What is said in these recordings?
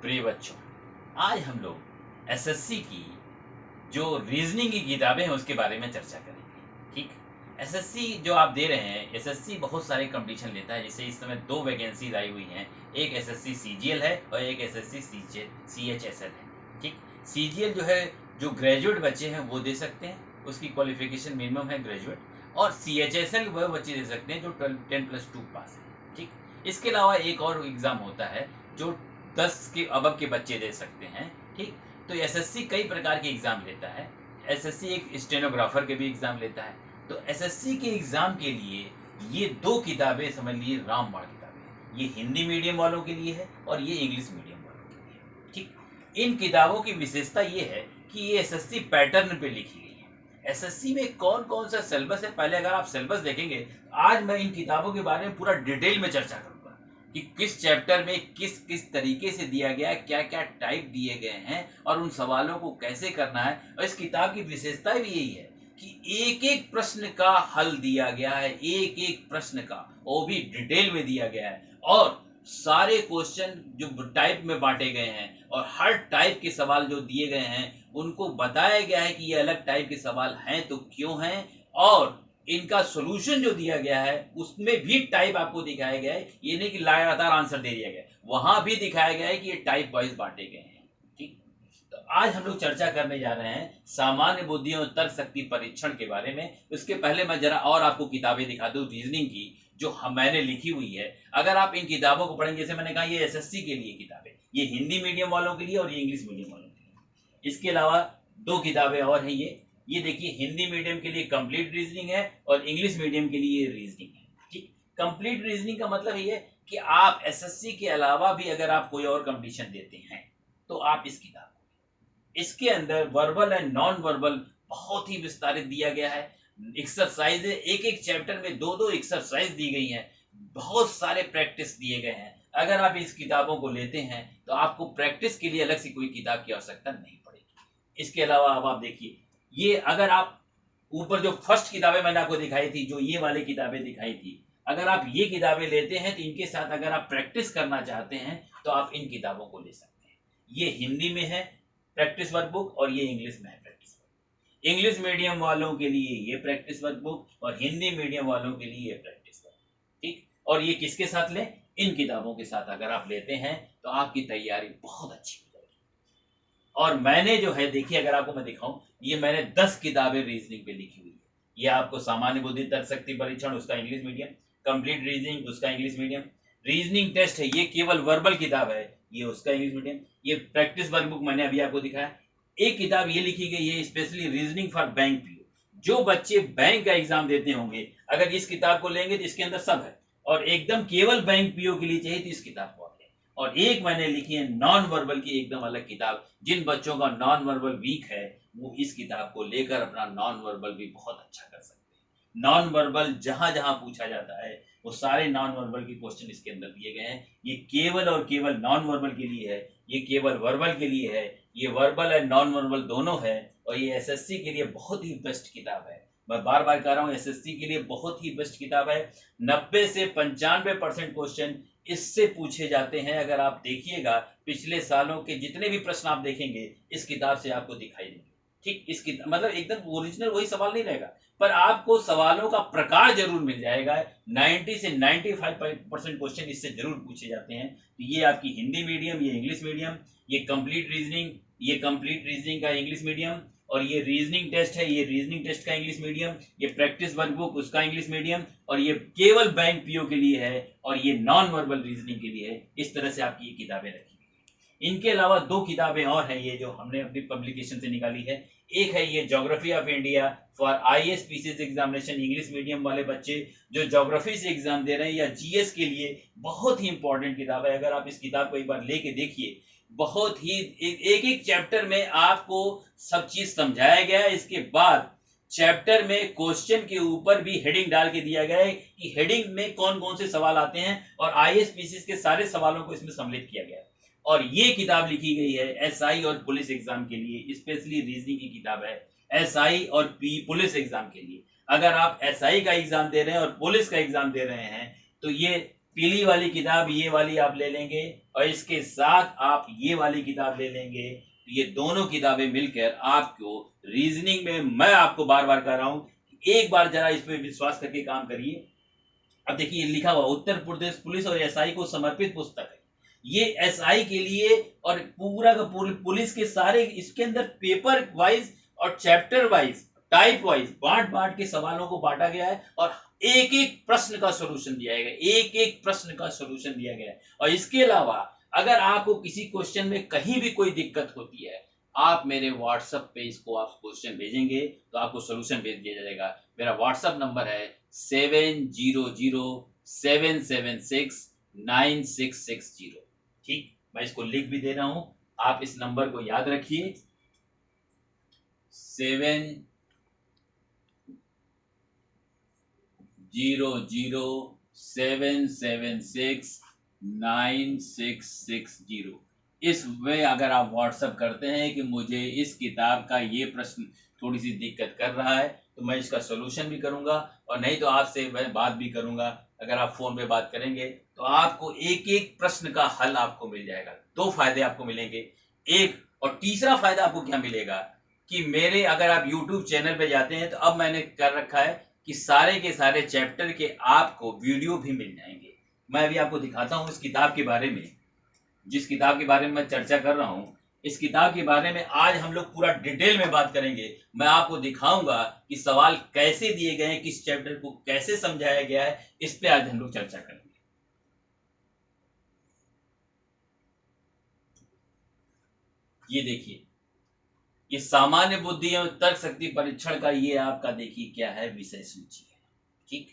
प्रिय बच्चों, आज हम लोग एसएससी की जो रीजनिंग की किताबें हैं उसके बारे में चर्चा करेंगे। ठीक, एसएससी जो आप दे रहे हैं, एसएससी बहुत सारे कंपटीशन लेता है। जैसे इस समय दो वैकेंसीज आई हुई हैं, एक एसएससी सीजीएल है और एक एसएससी सीएचएसएल है। ठीक, सीजीएल जो है, जो ग्रेजुएट बच्चे हैं वो दे सकते हैं, उसकी क्वालिफिकेशन मिनिमम है ग्रेजुएट। और सीएचएसएल वह बच्चे दे सकते हैं जो 10+2 पास है। ठीक, इसके अलावा एक और एग्जाम होता है जो 10 के अबव के बच्चे दे सकते हैं। ठीक, तो एसएससी कई प्रकार के एग्जाम लेता है। एसएससी एक स्टेनोग्राफर के भी एग्जाम लेता है। तो एसएससी के एग्जाम के लिए ये दो किताबें समझ लीजिए रामबाण किताबें हैं। ये हिंदी मीडियम वालों के लिए है और ये इंग्लिश मीडियम वालों के लिए है। ठीक, इन किताबों की विशेषता ये है कि ये एसएससी पैटर्न पे लिखी गई है। एसएससी में कौन कौन सा सिलेबस है, पहले अगर आप सिलेबस देखेंगे, आज मैं इन किताबों के बारे में पूरा डिटेल में चर्चा करूंगा कि किस चैप्टर में किस किस तरीके से दिया गया है, क्या क्या टाइप दिए गए हैं और उन सवालों को कैसे करना है। और इस किताब की विशेषता भी यही है कि एक एक प्रश्न का हल दिया गया है, एक एक प्रश्न का, वो भी डिटेल में दिया गया है। और सारे क्वेश्चन जो टाइप में बांटे गए हैं और हर टाइप के सवाल जो दिए गए हैं उनको बताया गया है कि ये अलग टाइप के सवाल हैं तो क्यों हैं, और इनका सॉल्यूशन जो दिया गया है उसमें भी टाइप आपको दिखाया गया है। ये नहीं कि लगातार आंसर दे दिया गया, वहां भी दिखाया गया है कि ये टाइप वाइज बांटे गए हैं। ठीक, तो आज हम लोग चर्चा करने जा रहे हैं सामान्य बुद्धि और तर्क शक्ति परीक्षण के बारे में। उसके पहले मैं जरा और आपको किताबें दिखा दूं रीजनिंग की जो मैंने लिखी हुई है। अगर आप इन किताबों को पढ़ेंगे, जैसे मैंने कहा ये एसएससी के लिए किताबें, ये हिंदी मीडियम वालों के लिए और ये इंग्लिश मीडियम वालों के लिए। इसके अलावा दो किताबें और हैं। ये देखिए, हिंदी मीडियम के लिए कंप्लीट रीजनिंग है और इंग्लिश मीडियम के लिए रीजनिंग है। ठीक, कंप्लीट रीजनिंग का मतलब ये है कि आप एसएससी के अलावा भी अगर आप कोई और कंपटीशन देते हैं तो आप इस किताब को, इसके अंदर वर्बल एंड नॉन वर्बल बहुत ही विस्तारित दिया गया है। एक्सरसाइज, एक एक चैप्टर में दो दो एक्सरसाइज दी गई हैं, बहुत सारे प्रैक्टिस दिए गए हैं। अगर आप इस किताबों को लेते हैं तो आपको प्रैक्टिस के लिए अलग से कोई किताब की आवश्यकता नहीं पड़ेगी। इसके अलावा अब आप देखिए, ये अगर आप ऊपर जो फर्स्ट किताबें मैंने आपको दिखाई थी, जो ये वाली किताबें दिखाई थी, अगर आप ये किताबें लेते हैं तो इनके साथ अगर आप प्रैक्टिस करना चाहते हैं तो आप इन किताबों को ले सकते हैं। ये हिंदी में है प्रैक्टिस वर्कबुक और ये इंग्लिश में है प्रैक्टिस वर्कबुक। इंग्लिश मीडियम वालों के लिए ये प्रैक्टिस वर्कबुक और हिंदी मीडियम वालों के लिए ये प्रैक्टिस वर्कबुक। ठीक, और ये किसके साथ लें? इन किताबों के साथ अगर आप लेते हैं तो आपकी तैयारी बहुत अच्छी हो जाएगी। और मैंने जो है, देखिए अगर आपको मैं दिखाऊं, ये मैंने 10 किताबें रीजनिंग पे लिखी हुई है। ये आपको सामान्य बुद्धि तर्क शक्ति परीक्षण, उसका इंग्लिश मीडियम, कंप्लीट रीजनिंग उसका इंग्लिश मीडियम, रीजनिंग टेस्ट है ये केवल वर्बल किताब है, ये उसका इंग्लिश मीडियम, ये प्रैक्टिस वर्कबुक मैंने अभी आपको दिखाया। एक किताब ये लिखी गई है specially reasoning for bank PO, जो बच्चे बैंक का एग्जाम देते होंगे अगर इस किताब को लेंगे तो इसके अंदर सब है, और एकदम केवल बैंक पीओ के लिए चाहिए तो इस किताब को आप लें। और एक मैंने लिखी है नॉन वर्बल की एकदम अलग किताब, जिन बच्चों का नॉन वर्बल वीक है वो इस किताब को लेकर अपना नॉन वर्बल भी बहुत अच्छा कर सकते हैं। नॉन वर्बल जहां जहां पूछा जाता है वो सारे नॉन वर्बल के क्वेश्चन इसके अंदर दिए गए हैं। ये केवल और केवल नॉन वर्बल के लिए है, ये केवल वर्बल के लिए है, ये वर्बल और नॉन वर्बल दोनों है। और ये एसएससी के लिए बहुत ही बेस्ट किताब है। मैं बार बार कह रहा हूँ, एसएससी के लिए बहुत ही बेस्ट किताब है। 90 से 95% क्वेश्चन इससे पूछे जाते हैं। अगर आप देखिएगा पिछले सालों के जितने भी प्रश्न आप देखेंगे इस किताब से आपको दिखाई देंगे। ठीक, इस किताब मतलब एकदम ओरिजिनल वही सवाल नहीं रहेगा, पर आपको सवालों का प्रकार जरूर मिल जाएगा। 90 से 95% क्वेश्चन इससे जरूर पूछे जाते हैं। तो ये आपकी हिंदी मीडियम, ये इंग्लिश मीडियम, ये कंप्लीट रीजनिंग, ये कंप्लीट रीजनिंग का इंग्लिश मीडियम, और ये रीजनिंग टेस्ट है, ये रीजनिंग टेस्ट का इंग्लिश मीडियम, ये प्रैक्टिस वर्कबुक उसका इंग्लिश मीडियम, और ये केवल बैंक पीओ के लिए है, और ये नॉन वर्बल रीजनिंग के लिए है। इस तरह से आपकी ये किताबें रखी गई। इनके अलावा दो किताबें और हैं ये जो हमने अपनी पब्लिकेशन से निकाली है। एक है ये geography of India for IAS PCS examination, English medium वाले बच्चे जो ज्योग्राफी से एग्जाम दे रहे हैं या जीएस के लिए बहुत ही इंपॉर्टेंट किताब है। अगर आप इस किताब को एक बार लेके देखिए, बहुत ही एक एक चैप्टर में आपको सब चीज समझाया गया है। इसके बाद चैप्टर में क्वेश्चन के ऊपर भी हेडिंग डाल के दिया गया है कि हेडिंग में कौन कौन से सवाल आते हैं, और आईएएस पीसीएस के सारे सवालों को इसमें सम्मिलित किया गया है। और ये किताब लिखी गई है एसआई और पुलिस एग्जाम के लिए, स्पेशली रीजनिंग की किताब है एसआई और पुलिस एग्जाम के लिए। अगर आप एसआई का एग्जाम दे रहे हैं और पुलिस का एग्जाम दे रहे हैं तो ये पीली वाली किताब ये वाली आप ले लेंगे, और इसके साथ आप ये वाली किताब ले लेंगे, तो ये दोनों किताबें मिलकर आपको रीजनिंग में, मैं आपको बार बार कह रहा हूं, एक बार जरा इस पे विश्वास करके काम करिए। अब देखिए लिखा हुआ उत्तर प्रदेश पुलिस और एसआई को समर्पित पुस्तक है। ये एसआई के लिए और पूरा का पुलिस के सारे, इसके अंदर पेपर वाइज और चैप्टर वाइज, टाइप वाइज बांट बांट के सवालों को बांटा गया है और एक एक प्रश्न का सॉल्यूशन दिया गया है, एक एक प्रश्न का सॉल्यूशन दिया गया है। और इसके अलावा अगर आपको किसी क्वेश्चन में कहीं भी कोई दिक्कत होती है, आप मेरे व्हाट्सएप पे इसको आप क्वेश्चन भेजेंगे तो आपको सॉल्यूशन भेज दिया जाएगा। मेरा व्हाट्सएप नंबर है 7007769660। ठीक, मैं इसको लिख भी दे रहा हूं, आप इस नंबर को याद रखिए, 7007769660। इसमें अगर आप व्हाट्सएप करते हैं कि मुझे इस किताब का ये प्रश्न थोड़ी सी दिक्कत कर रहा है, तो मैं इसका सॉल्यूशन भी करूंगा, और नहीं तो आपसे मैं बात भी करूंगा। अगर आप फोन पे बात करेंगे तो आपको एक एक प्रश्न का हल आपको मिल जाएगा। दो फायदे आपको मिलेंगे, एक, और तीसरा फायदा आपको क्या मिलेगा कि मेरे, अगर आप YouTube चैनल पे जाते हैं तो अब मैंने कर रखा है कि सारे के सारे चैप्टर के आपको वीडियो भी मिल जाएंगे। मैं अभी आपको दिखाता हूं इस किताब के बारे में, जिस किताब के बारे में मैं चर्चा कर रहा हूं, इस किताब के बारे में आज हम लोग पूरा डिटेल में बात करेंगे। मैं आपको दिखाऊंगा कि सवाल कैसे दिए गए हैं, किस चैप्टर को कैसे समझाया गया है, इस पे आज हम लोग चर्चा करेंगे। ये देखिए, ये सामान्य बुद्धि एवं तर्क शक्ति परीक्षण का ये आपका देखिए क्या है, विषय सूची है। ठीक,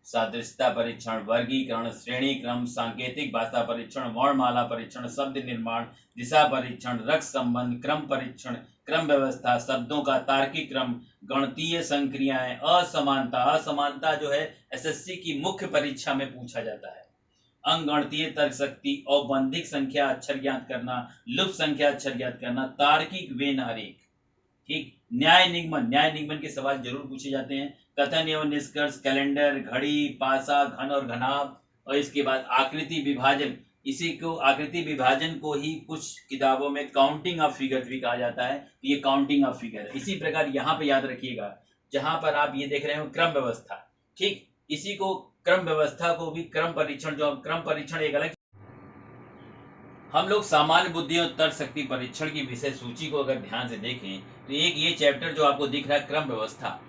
सादृश्यता परीक्षण, वर्गीकरण, श्रेणी क्रम, सांकेतिक भाषा परीक्षण, वर्णमाला परीक्षण, शब्द निर्माण, दिशा परीक्षण, रक्त संबंध, क्रम परीक्षण, क्रम व्यवस्था, शब्दों का तार्किक क्रम, गणितीय संक्रियाएं, असमानता। असमानता जो है एसएससी की मुख्य परीक्षा में पूछा जाता है। अंकगणितीय तर्क शक्ति, औबंधिक संख्या अक्षर ज्ञात करना, लुप्त संख्या अक्षर ज्ञात करना, तार्किक वेन आरेख। ठीक, न्याय निगमन, न्याय निगमन के सवाल जरूर पूछे जाते हैं। कथन एवं निष्कर्ष, कैलेंडर, घड़ी, पासा, घन और घनाभ। और इसके बाद आकृति विभाजन, इसी को, आकृति विभाजन को ही कुछ किताबों में काउंटिंग ऑफ फिगर भी कहा जाता है। ये काउंटिंग ऑफ फिगर, इसी प्रकार यहाँ पे याद रखिएगा, जहां पर आप ये देख रहे हो क्रम व्यवस्था। ठीक, इसी को, क्रम व्यवस्था को भी क्रम परीक्षण, जो क्रम परीक्षण एक अलग। हम लोग सामान्य बुद्धि और तर्क शक्ति परीक्षण की विषय सूची को अगर ध्यान से देखें तो एक ये चैप्टर जो आपको दिख रहा है क्रम व्यवस्था,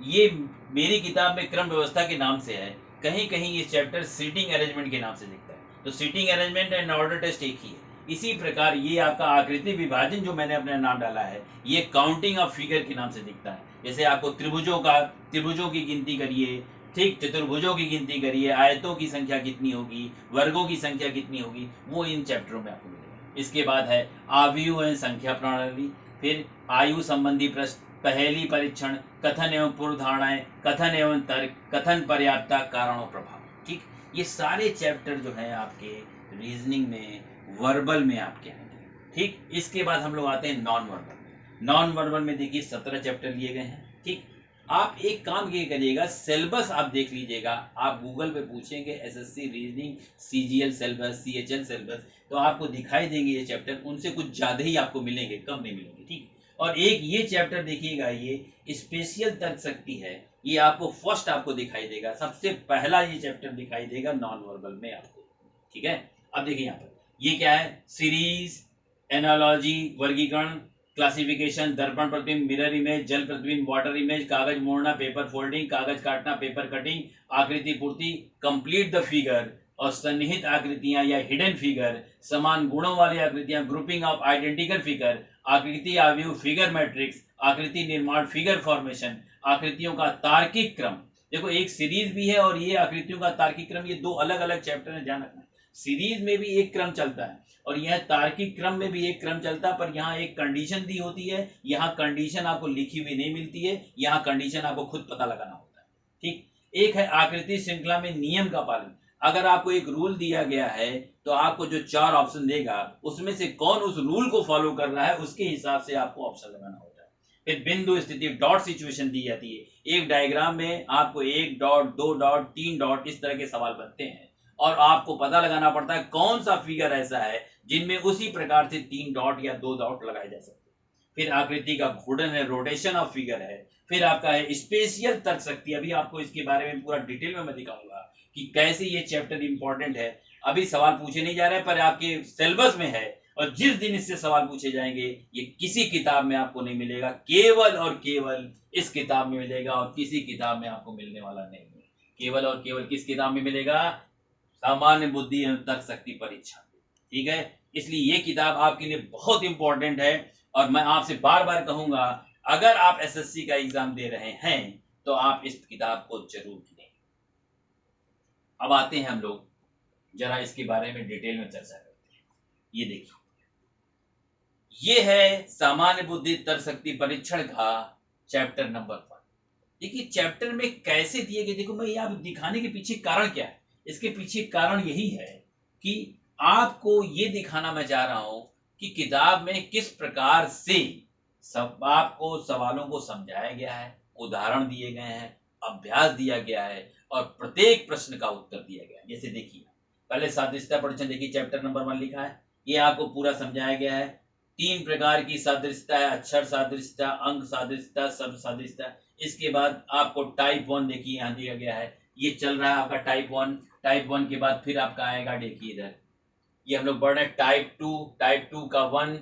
ये मेरी किताब में क्रम व्यवस्था के नाम से है। कहीं कहीं ये चैप्टर सीटिंग अरेंजमेंट के नाम से दिखता है, तो seating arrangement and order test एक ही है। इसी प्रकार ये आपका आकृति विभाजन जो मैंने अपना नाम डाला है, ये काउंटिंग ऑफ फिगर के नाम से दिखता है। जैसे आपको त्रिभुजों की गिनती करिए, ठीक, चतुर्भुजों की गिनती करिए, आयतों की संख्या कितनी होगी, वर्गों की संख्या कितनी होगी, वो इन चैप्टरों में आपको मिलेगा। इसके बाद है आयु एवं संख्या प्रणाली, फिर आयु संबंधी प्रश्न, पहेली परीक्षण, कथन एवं पूर्व धारणाएं, कथन एवं तर्क, कथन पर्याप्तता, कारण और प्रभाव। ठीक, ये सारे चैप्टर जो है आपके रीजनिंग में, वर्बल में आपके आएंगे। ठीक, इसके बाद हम लोग आते हैं नॉन वर्बल। नॉन वर्बल में देखिए 17 चैप्टर लिए गए हैं। ठीक, आप एक काम ये करिएगा, सिलेबस आप देख लीजिएगा। आप गूगल पे पूछेंगे SSC reasoning CGL syllabus, CHL syllabus, तो आपको दिखाई देंगे ये चैप्टर, उनसे कुछ ज्यादा ही आपको मिलेंगे, कम नहीं मिलेंगे। ठीक, और एक ये चैप्टर देखिएगा, ये स्पेशल तर्क शक्ति है, ये आपको फर्स्ट आपको दिखाई देगा, सबसे पहला ये चैप्टर दिखाई देगा नॉन वर्बल में आपको। ठीक है, अब देखिए यहाँ पर ये क्या है, सीरीज, एनालॉजी, वर्गीकरण, क्लासिफिकेशन, दर्पण प्रतिबिंब, मिरर इमेज, जल प्रतिबिंब, वाटर इमेज, कागज मोड़ना, पेपर फोल्डिंग, कागज काटना, पेपर कटिंग, आकृति पूर्ति, कंप्लीट द फिगर, और सन्निहित आकृतियां या हिडन फिगर, समान गुणों वाली आकृतियां, ग्रुपिंग ऑफ आइडेंटिकल फिगर, आकृति आव्यूह, फिगर मैट्रिक्स, आकृति निर्माण, फिगर फॉर्मेशन, आकृतियों का तार्किक क्रम। देखो एक सीरीज भी है और ये आकृतियों का तार्किक क्रम, ये दो अलग अलग चैप्टर है, ध्यान रखना। सीरीज में भी एक क्रम चलता है और यह तार्किक क्रम में भी एक क्रम चलता है, पर यहाँ एक कंडीशन दी होती है, यहाँ कंडीशन आपको लिखी हुई नहीं मिलती है, यहाँ कंडीशन आपको खुद पता लगाना होता है। ठीक, एक है आकृति श्रृंखला में नियम का पालन। अगर आपको एक रूल दिया गया है तो आपको जो 4 ऑप्शन देगा उसमें से कौन उस रूल को फॉलो कर रहा है उसके हिसाब से आपको ऑप्शन लगाना होता है। फिर बिंदु स्थिति, डॉट सिचुएशन दी जाती है। एक डायग्राम में आपको 1 डॉट, 2 डॉट, 3 डॉट, इस तरह के सवाल बनते हैं और आपको पता लगाना पड़ता है कौन सा फिगर ऐसा है जिनमें उसी प्रकार से 3 डॉट या 2 डॉट लगाए जा सकते हैं। फिर आकृति का घूर्णन है, रोटेशन ऑफ फिगर है। फिर आपका है स्पेशियल तर्क शक्ति। अभी आपको इसके बारे में पूरा डिटेल में मैं दिखाऊंगा कि कैसे ये चैप्टर इंपॉर्टेंट है। अभी सवाल पूछे नहीं जा रहे पर आपके सिलेबस में है, और जिस दिन इससे सवाल पूछे जाएंगे ये किसी किताब में आपको नहीं मिलेगा, केवल और केवल इस किताब में मिलेगा, और किसी किताब में आपको मिलने वाला नहीं है। केवल और केवल किस किताब में मिलेगा? सामान्य बुद्धि एवं तर्क शक्ति परीक्षा। ठीक है, इसलिए ये किताब आपके लिए बहुत इंपॉर्टेंट है, और मैं आपसे बार बार कहूंगा अगर आप एसएससी का एग्जाम दे रहे हैं तो आप इस किताब को जरूर लें। अब आते हैं हम लोग जरा इसके बारे में डिटेल में चर्चा करते हैं। ये देखिए, ये है सामान्य बुद्धि तर्क शक्ति परीक्षण का चैप्टर नंबर 1। देखिए चैप्टर में कैसे दिए गए, देखो मैं ये आप दिखाने के पीछे कारण क्या है, इसके पीछे कारण यही है कि आपको ये दिखाना मैं चाह रहा हूं कि किताब में किस प्रकार से सब आपको सवालों को समझाया गया है, उदाहरण दिए गए हैं, अभ्यास दिया गया है, और प्रत्येक प्रश्न का उत्तर दिया गया है। जैसे देखिए पहले सादृश्यता परीक्षण देखिए, चैप्टर नंबर 1 लिखा है, ये आपको पूरा समझाया गया है। 3 प्रकार की सादृश्यता है, अक्षर सादृश्यता, अंक सादृश्यता, शब्द सादृश्यता। इसके बाद आपको टाइप 1 देखिए यहाँ दिया गया है, ये चल रहा है आपका टाइप 1। टाइप 1 के बाद फिर आपका आएगा, देखिए इधर ये हम लोग बढ़ रहे हैं टाइप 2। टाइप 2 का 1।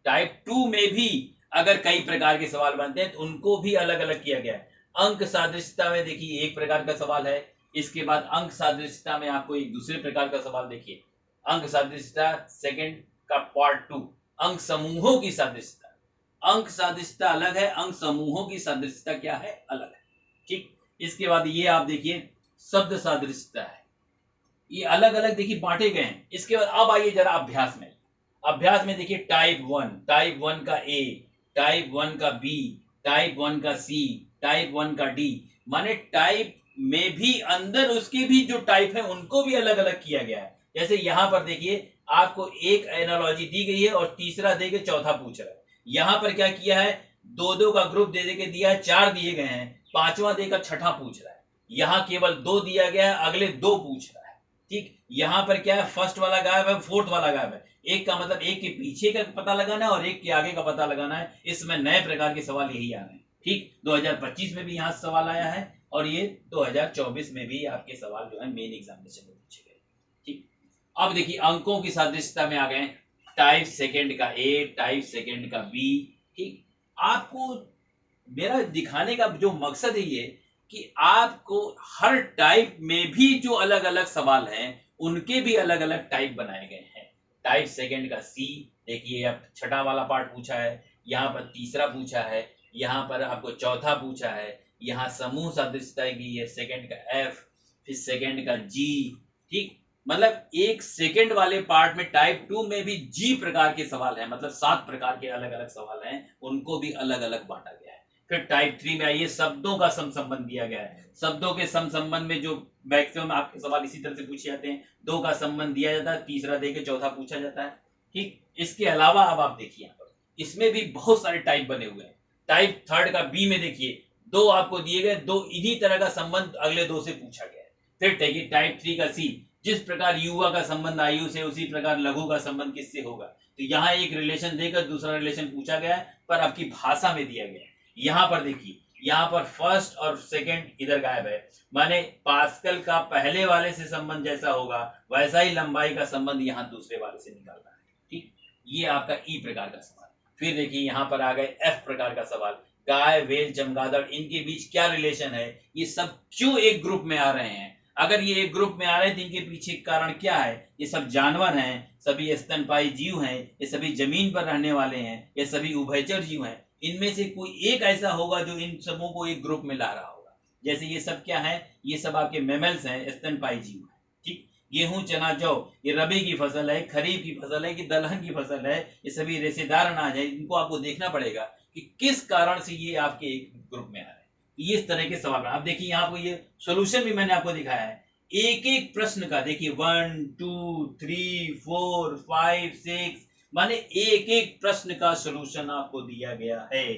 टाइप 2 में भी अगर कई प्रकार के सवाल बनते हैं तो उनको भी अलग अलग किया गया है। अंक सादृश्यता में देखिए एक प्रकार का सवाल है, इसके बाद अंक सादृश्यता में आपको एक दूसरे प्रकार का सवाल देखिए, अंक सादृश्यता सेकंड का पार्ट 2, अंक समूहों की सादृश्यता। अंक सादृश्यता अलग है, अंक समूहों की सादृश्यता क्या है? अलग है। ठीक, इसके बाद ये आप देखिए शब्द सादृश्यता है, ये अलग अलग देखिए बांटे गए हैं। इसके बाद अब आइए जरा अभ्यास में। अभ्यास में देखिए टाइप 1, टाइप 1 का ए, टाइप 1 का बी, टाइप 1 का सी, टाइप 1 का डी। माने टाइप में भी अंदर उसके भी जो टाइप है उनको भी अलग अलग किया गया है। जैसे यहां पर देखिए आपको एक एनालॉजी दी गई है और तीसरा देके चौथा पूछ रहा है। यहां पर क्या किया है, दो दो का ग्रुप दे के दिया है, 4 दिए गए हैं, पांचवा देकर छठा पूछ रहा है। यहां केवल 2 दिया गया है, अगले 2 पूछ रहा है। ठीक, यहां पर क्या है, फर्स्ट वाला गायब है, फोर्थ वाला गायब है। एक का मतलब एक के पीछे का पता लगाना है और एक के आगे का पता लगाना है। इसमें नए प्रकार के सवाल यही आ रहे हैं। ठीक, 2025 में भी यहाँ सवाल आया है, और ये 2024 में भी आपके सवाल जो है मेन एग्जामिनेशन में पूछे गए। ठीक, अब देखिए अंकों की सादृश्यता में आ गए, टाइप सेकंड का ए, टाइप सेकंड का बी। ठीक, आपको मेरा दिखाने का जो मकसद है ये कि आपको हर टाइप में भी जो अलग अलग सवाल हैं उनके भी अलग अलग टाइप बनाए गए हैं। टाइप सेकंड का सी देखिए, अब छठा वाला पार्ट पूछा है, यहाँ पर तीसरा पूछा है, यहाँ पर आपको चौथा पूछा है, यहाँ समूह सादृश्यता की है सेकंड का एफ, फिर सेकंड का जी। ठीक, मतलब एक सेकंड वाले पार्ट में टाइप 2 में भी जी प्रकार के सवाल हैं, मतलब 7 प्रकार के अलग अलग सवाल हैं, उनको भी अलग अलग बांटा गया है। फिर टाइप 3 में आइए, शब्दों का सम संबंध दिया गया है। शब्दों के सम संबंध में जो मैक्सिमम आपके सवाल इसी तरह से पूछे जाते हैं, 2 का संबंध दिया जाता है, तीसरा देके चौथा पूछा जाता है। ठीक, इसके अलावा अब आप देखिए यहाँ पर इसमें भी बहुत सारे टाइप बने हुए हैं। टाइप 3 का बी में देखिए 2 आपको दिए गए, 2 इन्हीं तरह का संबंध अगले 2 से पूछा गया है। फिर देखिए टाइप 3 का सी, जिस प्रकार युवा का संबंध आयु से उसी प्रकार लघु का संबंध किससे होगा। तो यहाँ एक रिलेशन देकर दूसरा रिलेशन पूछा गया है, पर आपकी भाषा में दिया गया है। यहाँ पर देखिए, यहाँ पर फर्स्ट और सेकंड इधर गायब है, माने पास्कल का पहले वाले से संबंध जैसा होगा वैसा ही लंबाई का संबंध यहाँ दूसरे वाले से निकालना है। ठीक, ये आपका ई प्रकार का सवाल। फिर देखिए यहाँ पर आ गए एफ प्रकार का सवाल, गाय, वेल, चमगादड़, इनके बीच क्या रिलेशन है, ये सब क्यों एक ग्रुप में आ रहे हैं। अगर ये एक ग्रुप में आ रहे हैं तो इनके पीछे कारण क्या है। ये सब जानवर हैं, सभी स्तनपायी जीव हैं, ये सभी जमीन पर रहने वाले हैं, ये सभी उभयचर जीव हैं। इनमें से कोई एक ऐसा होगा जो इन सबों को एक ग्रुप में ला रहा होगा। जैसे ये सब क्या है, ये सब आपके मेमल्स हैं, स्तनपायी जीव हैं। ठीक, गेहूं, चना, जौ, ये रबी की फसल है, खरीफ की फसल है कि दलहन की फसल है, ये सभी रेशेदार अनाज है। इनको आपको देखना पड़ेगा कि किस कारण से ये आपके एक ग्रुप में आ रहे हैं। ये इस तरह के सवाल। आप देखिए यहाँ पर ये सोल्यूशन भी मैंने आपको दिखाया है, एक एक प्रश्न का देखिए 1 2 3 4 5 6, माने एक एक प्रश्न का सलूशन आपको दिया गया है।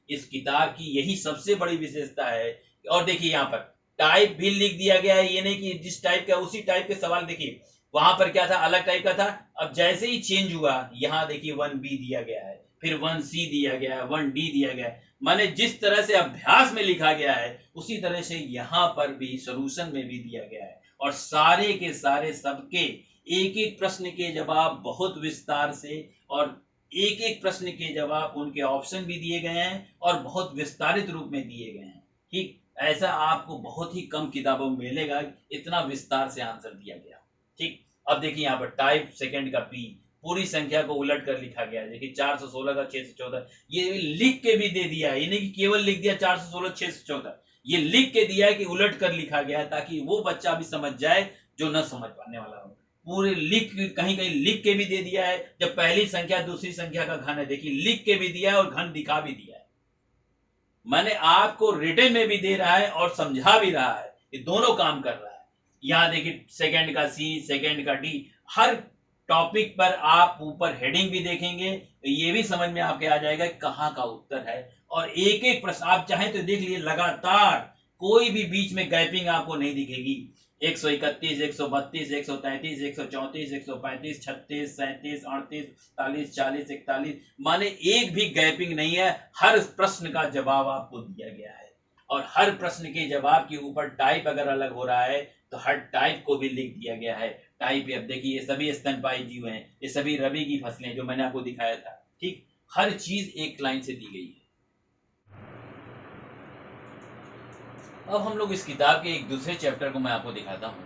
इस किताब की यही सबसे बड़ी विशेषता है। और देखिए यहाँ पर टाइप भी लिख दिया गया है, ये नहीं कि जिस टाइप का उसी टाइप के सवाल। देखिए वहां पर क्या था, अलग टाइप का था, अब जैसे ही चेंज हुआ यहाँ देखिए 1B दिया गया है, फिर 1C दिया गया है, 1D दिया गया है। माने जिस तरह से अभ्यास में लिखा गया है उसी तरह से यहाँ पर भी सॉल्यूशन में भी दिया गया है, और सारे के सारे सबके एक एक प्रश्न के जवाब बहुत विस्तार से, और एक एक प्रश्न के जवाब उनके ऑप्शन भी दिए गए हैं और बहुत विस्तारित रूप में दिए गए हैं। ठीक, ऐसा आपको बहुत ही कम किताबों में मिलेगा, इतना विस्तार से आंसर दिया गया। ठीक, अब देखिए यहाँ पर टाइप सेकंड का पी, पूरी संख्या को उलट कर लिखा गया है। देखिए 416 का 614, ये लिख के भी दे दिया है, ये नहीं कि केवल लिख दिया 416 614, ये लिख के दिया है कि उलट कर लिखा गया है, ताकि वो बच्चा भी समझ जाए जो न समझ पाने वाला हो। पूरे लिख, कहीं कहीं लिख के भी दे दिया है, जब पहली संख्या दूसरी संख्या का घन है, देखिए लिख के भी दिया है और घन दिखा भी दिया है। मैंने आपको रिटन में भी दे रहा है और समझा भी रहा है, ये दोनों काम कर रहा है। यहाँ देखिए सेकंड का सी, सेकंड का डी, हर टॉपिक पर आप ऊपर हेडिंग भी देखेंगे, ये भी समझ में आपके आ जाएगा कहाँ का उत्तर है। और एक एक प्रश्न आप चाहें तो देख लिए लगातार, कोई भी बीच में गैपिंग आपको नहीं दिखेगी। 131, 132, 133, 134, 135, 36, 37, 38, 40, 40, 41, माने एक भी गैपिंग नहीं है। हर प्रश्न का जवाब आपको दिया गया है, और हर प्रश्न के जवाब के ऊपर टाइप अगर अलग हो रहा है तो हर टाइप को भी लिख दिया गया है। टाइप, अब देखिए ये सभी स्तनपायी जीव हैं, ये सभी रबी की फसलें जो मैंने आपको दिखाया था। ठीक, हर चीज एक लाइन से दी गई है। अब हम लोग इस किताब के एक दूसरे चैप्टर को मैं आपको दिखाता हूँ,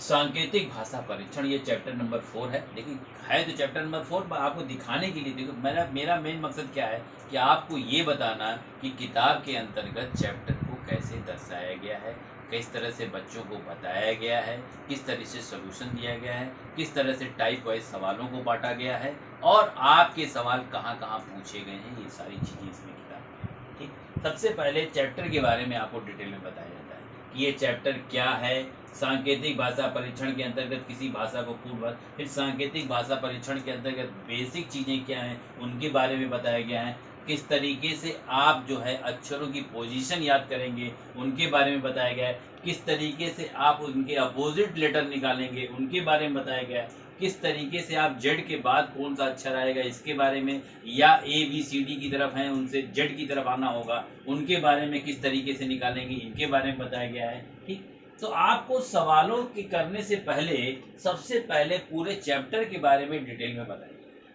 सांकेतिक भाषा परीक्षण। ये चैप्टर नंबर 4 है। लेकिन है तो चैप्टर नंबर 4, आपको दिखाने के लिए, देखो मेरा मेन मकसद क्या है कि आपको ये बताना कि किताब के अंतर्गत चैप्टर को कैसे दर्शाया गया है, किस तरह से बच्चों को बताया गया है, किस तरह से सॉल्यूशन दिया गया है, किस तरह से टाइप वाइज सवालों को बांटा गया है, और आपके सवाल कहाँ कहाँ पूछे गए हैं, ये सारी चीज़ें इसमें किताब में है। ठीक, सबसे पहले चैप्टर के बारे में आपको डिटेल में बताया जाता है कि ये चैप्टर क्या है। सांकेतिक भाषा परीक्षण के अंतर्गत किसी भाषा को पूर्ववत, फिर सांकेतिक भाषा परीक्षण के अंतर्गत बेसिक चीज़ें क्या हैं उनके बारे में बताया गया है। किस तरीके से आप जो है अक्षरों की पोजीशन याद करेंगे उनके बारे में बताया गया है। किस तरीके से आप उनके अपोजिट लेटर निकालेंगे उनके बारे में बताया गया है। किस तरीके से आप जेड के बाद कौन सा अक्षर आएगा इसके बारे में, या ए बी सी डी की तरफ हैं उनसे जेड की तरफ आना होगा, उनके बारे में किस तरीके से निकालेंगे इनके बारे में बताया गया है। ठीक, तो आपको सवालों के करने से पहले सबसे पहले पूरे चैप्टर के बारे में डिटेल में बताइए।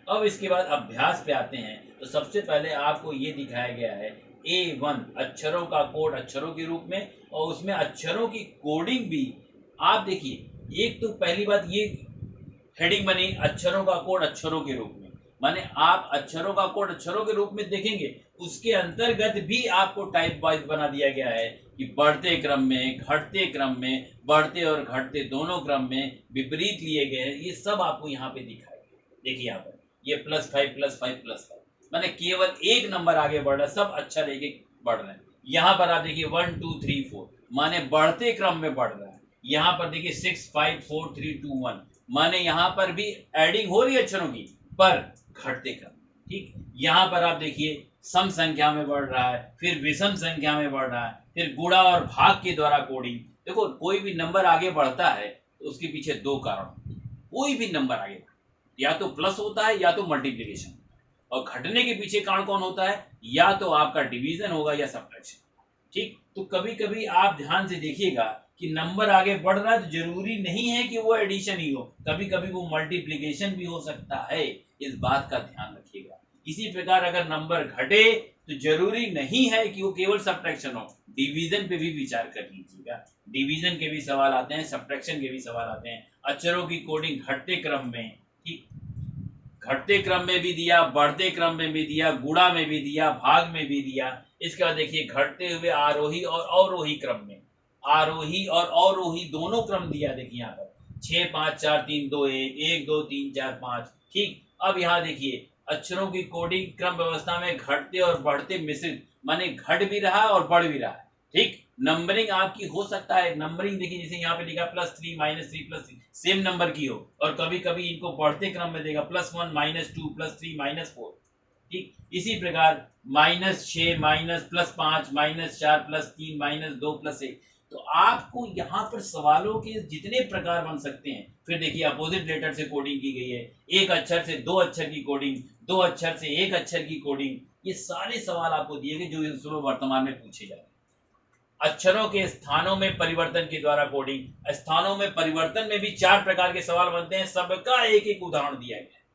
अब इसके बाद अभ्यास पे आते हैं, तो सबसे पहले आपको ये दिखाया गया है A1 अक्षरों का कोड अक्षरों के रूप में, और उसमें अक्षरों की कोडिंग भी आप देखिए। एक तो पहली बात ये हेडिंग बनी अक्षरों का कोड अक्षरों के रूप में, माने आप अक्षरों का कोड अक्षरों के रूप में देखेंगे, उसके अंतर्गत भी आपको टाइप वाइज बना दिया गया है कि बढ़ते क्रम में, घटते क्रम में, बढ़ते और घटते दोनों क्रम में विपरीत लिए गए हैं। ये सब आपको यहाँ पे दिखाया गया। देखिए यहाँ पर ये +5 +5 +5, माने केवल एक नंबर आगे बढ़ रहा है, सब अक्षर एक एक बढ़ रहे हैं। यहाँ पर आप देखिए 1 2 3 4 माने बढ़ते क्रम में बढ़ रहा है। यहाँ पर देखिए 6 5 4 3 2 1 माने यहाँ पर भी एडिंग हो रही है अक्षरों की, पर घटते क्रम। ठीक, यहाँ पर आप देखिए सम संख्या में बढ़ रहा है, फिर विषम संख्या में बढ़ रहा है, फिर गुणा और भाग के द्वारा कोडिंग। देखो कोई भी नंबर आगे बढ़ता है तो उसके पीछे दो कारण, कोई भी नंबर आगे या तो प्लस होता है या तो मल्टीप्लिकेशन, और घटने के पीछे कारण कौन होता है, या तो आपका डिवीजन होगा या सब्ट्रैक्शन। ठीक, तो कभी कभी आप ध्यान से देखिएगा कि नंबर आगे बढ़ रहा है तो जरूरी नहीं है कि वो एडिशन ही हो, कभी कभी वो मल्टीप्लिकेशन भी हो सकता है, इस बात का ध्यान रखिएगा। इसी प्रकार अगर नंबर घटे तो जरूरी नहीं है कि वो केवल सब्ट्रैक्शन हो, डिवीजन पे भी विचार कर लीजिएगा। डिवीजन के भी सवाल आते हैं, सब्ट्रैक्शन के भी सवाल आते हैं। अक्षरों की कोडिंग घटते क्रम में, ठीक, घटते क्रम में भी दिया, बढ़ते क्रम में भी दिया, गुणा में भी दिया, भाग में भी दिया। इसके बाद देखिए घटते हुए आरोही और अवरोही क्रम में, आरोही और अवरोही दोनों क्रम दिया। देखिए यहाँ पर 6 5 4 3 2 1 1 2 3 4 5। ठीक, अब यहाँ देखिए अक्षरों की कोडिंग क्रम व्यवस्था में घटते और बढ़ते मिश्रित, माने घट भी रहा और बढ़ भी रहा है। ठीक, नंबरिंग आपकी हो सकता है, नंबरिंग देखिए जैसे यहाँ पे लिखा +3 -3 +3 सेम नंबर की हो, और कभी कभी इनको बढ़ते क्रम में देगा +1 -2 +3 -4। ठीक, इसी प्रकार -6 -+5 -4 +3 -2 +1, तो आपको यहाँ पर सवालों के जितने प्रकार बन सकते हैं, फिर देखिए अपोजिट लेटर से कोडिंग की गई है, एक अक्षर से दो अक्षर की कोडिंग, दो अक्षर से एक अक्षर की कोडिंग, ये सारे सवाल आपको दिए गए जो इस वर्तमान में पूछे जा रहे हैं। अक्षरों के स्थानों में परिवर्तन के द्वारा कोडिंग, स्थानों में परिवर्तन में भी 4 प्रकार के सवाल बनते हैं, सबका एक एक उदाहरण दिया गया है।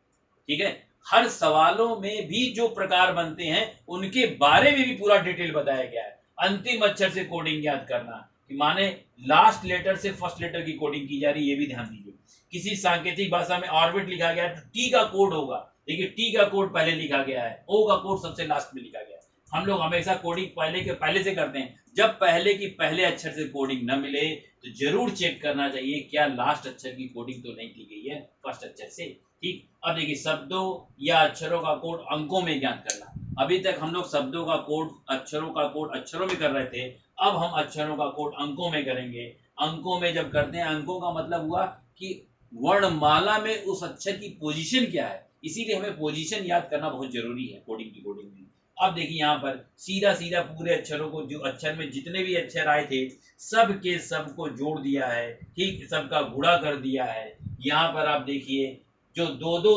ठीक है, हर सवालों में भी जो प्रकार बनते हैं उनके बारे में भी पूरा डिटेल बताया गया है। अंतिम अक्षर से कोडिंग याद करना, कि माने लास्ट लेटर से फर्स्ट लेटर की कोडिंग की जा रही है, ये भी ध्यान दीजिए। किसी सांकेतिक भाषा में ऑर्बिट लिखा गया है तो टी का कोड होगा, देखिए टी का कोड पहले लिखा गया है, ओ का कोड सबसे लास्ट में लिखा गया है। हम लोग हमेशा कोडिंग पहले से करते हैं, जब पहले की पहले अक्षर से कोडिंग न मिले तो जरूर चेक करना चाहिए क्या लास्ट अक्षर की कोडिंग तो नहीं की गई है फर्स्ट अक्षर से। ठीक, अब देखिए शब्दों या अक्षरों का कोड अंकों में ज्ञात करना। अभी तक हम लोग शब्दों का कोड, अक्षरों का कोड अक्षरों में कर रहे थे, अब हम अक्षरों का कोड अंकों में करेंगे। अंकों में जब करते हैं, अंकों का मतलब हुआ कि वर्णमाला में उस अक्षर की पोजीशन क्या है, इसीलिए हमें पोजीशन याद करना बहुत जरूरी है कोडिंग की कोडिंग में। अब देखिए यहाँ पर सीधा सीधा पूरे अक्षरों को, जो अक्षर में जितने भी अक्षर आए थे सब के सब को जोड़ दिया है, ठीक, सबका गुणा कर दिया है। यहाँ पर आप देखिए जो दो दो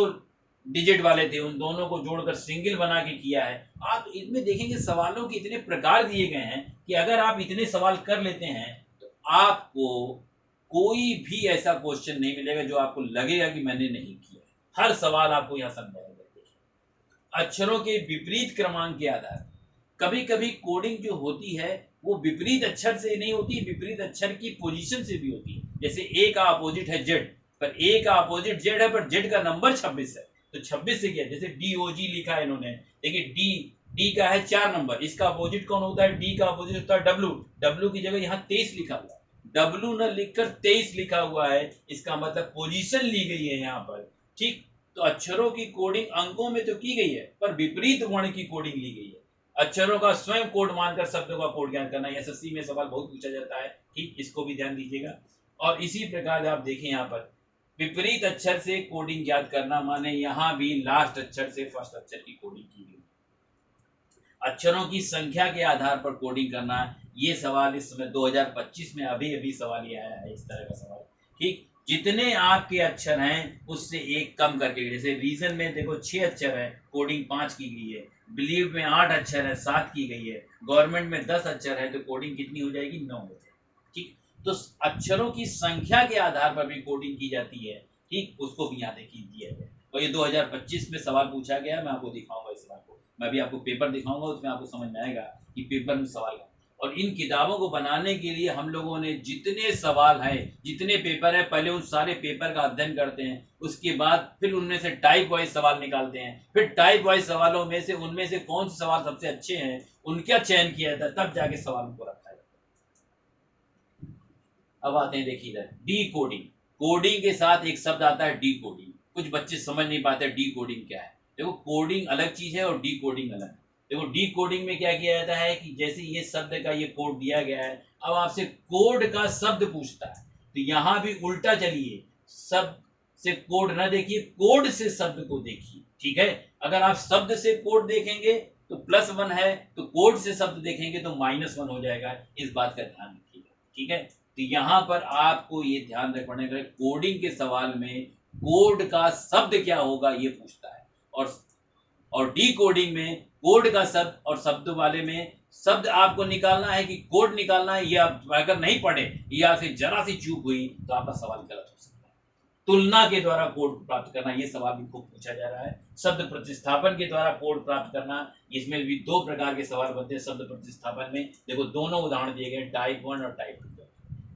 डिजिट वाले थे उन दोनों को जोड़कर सिंगल बना के किया है। आप इसमें देखेंगे सवालों के इतने प्रकार दिए गए हैं कि अगर आप इतने सवाल कर लेते हैं तो आपको कोई भी ऐसा क्वेश्चन नहीं मिलेगा जो आपको लगेगा कि मैंने नहीं किया। हर सवाल आपको यहाँ समझाया गया। अक्षरों के विपरीत क्रमांक के आधार, कभी कभी कोडिंग जो होती है वो विपरीत अक्षर से नहीं होती, विपरीत अक्षर की पोजीशन से भी होती है। जैसे ए का अपोजिट है जेड, पर ए का अपोजिट जेड है, पर जेड का नंबर 26 है, तो 26 से क्या, जैसे DOG लिखा है इन्होंने, देखिए डी का है 4 नंबर, इसका अपोजिट कौन होता है, डी का अपोजिट होता है डब्ल्यू, डब्ल्यू की जगह यहाँ 23 लिखा हुआ है, डब्ल्यू न लिखकर 23 लिखा हुआ है, इसका मतलब पोजीशन ली गई है यहाँ पर। ठीक, तो अक्षरों की कोडिंग अंकों में तो की गई है, पर विपरीत वर्ण की कोडिंग ली गई है। अक्षरों का स्वयं कोड मानकर शब्दों का कोड ज्ञान करना, एसएससी में सवाल बहुत पूछा जाता है, ठीक, इसको भी ध्यान दीजिएगा। और इसी प्रकार आप देखें यहाँ पर विपरीत अक्षर से कोडिंग याद करना, माने यहाँ भी लास्ट अक्षर से फर्स्ट अक्षर की कोडिंग की गई। अक्षरों की संख्या के आधार पर कोडिंग करना, ये सवाल इस समय 2025 में अभी अभी सवाल ये आया है, इस तरह का सवाल। ठीक, जितने आपके अक्षर हैं उससे एक कम करके, जैसे रीजन में देखो 6 अक्षर है, कोडिंग 5 की गई है, बिलीव में 8 अक्षर है, 7 की गई है, गवर्नमेंट में 10 अक्षर है, तो कोडिंग कितनी हो जाएगी, 9 हो जाएगी। ठीक, तो अक्षरों की संख्या के आधार पर भी कोडिंग की जाती है। ठीक, उसको भी यहाँ देखिए दिया है, और ये 2025 में सवाल पूछा गया, मैं आपको दिखाऊंगा इस सवाल को, मैं भी आपको पेपर दिखाऊंगा, उसमें आपको समझ में आएगा कि पेपर में सवाल है। और इन किताबों को बनाने के लिए हम लोगों ने जितने सवाल हैं, जितने पेपर है, पहले उन सारे पेपर का अध्ययन करते हैं, उसके बाद फिर उनमें से टाइप वाइज सवाल निकालते हैं, फिर टाइप वाइज सवालों में से उनमें से कौन से सवाल सबसे अच्छे हैं उनका चयन किया जाता है, तब जाके सवाल को रखा जाता है। अब आते हैं देखिए इधर डी कोडिंग। कोडिंग के साथ एक शब्द आता है डी कोडिंग, कुछ बच्चे समझ नहीं पाते डी कोडिंग क्या है। देखो कोडिंग अलग चीज है और डी कोडिंग अलग है। देखो डी कोडिंग में क्या किया जाता है कि जैसे ये शब्द का ये कोड दिया गया है, अब आपसे कोड का शब्द पूछता है, तो यहाँ भी उल्टा चलिए, शब्द से कोड ना देखिए, कोड से शब्द को देखिए। ठीक है, अगर आप शब्द से कोड देखेंगे तो +1 है, तो कोड से शब्द देखेंगे तो -1 हो जाएगा, इस बात का ध्यान रखिएगा। ठीक है, तो यहाँ पर आपको ये ध्यान रखना है, कोडिंग के सवाल में कोड का शब्द क्या होगा ये पूछता है, और डी कोडिंग में कोड का शब्द और शब्द वाले में शब्द आपको निकालना है कि कोड निकालना है, ये आप अगर नहीं पढ़े या फिर जरा सी चूक हुई तो आपका सवाल गलत हो सकता है। तुलना के द्वारा कोड प्राप्त करना, ये सवाल भी खूब पूछा जा रहा है। शब्द प्रतिस्थापन के द्वारा कोड प्राप्त करना, इसमें भी 2 प्रकार के सवाल बनते हैं शब्द प्रतिस्थापन में। देखो दोनों उदाहरण दिए गए, टाइप 1 और टाइप 2।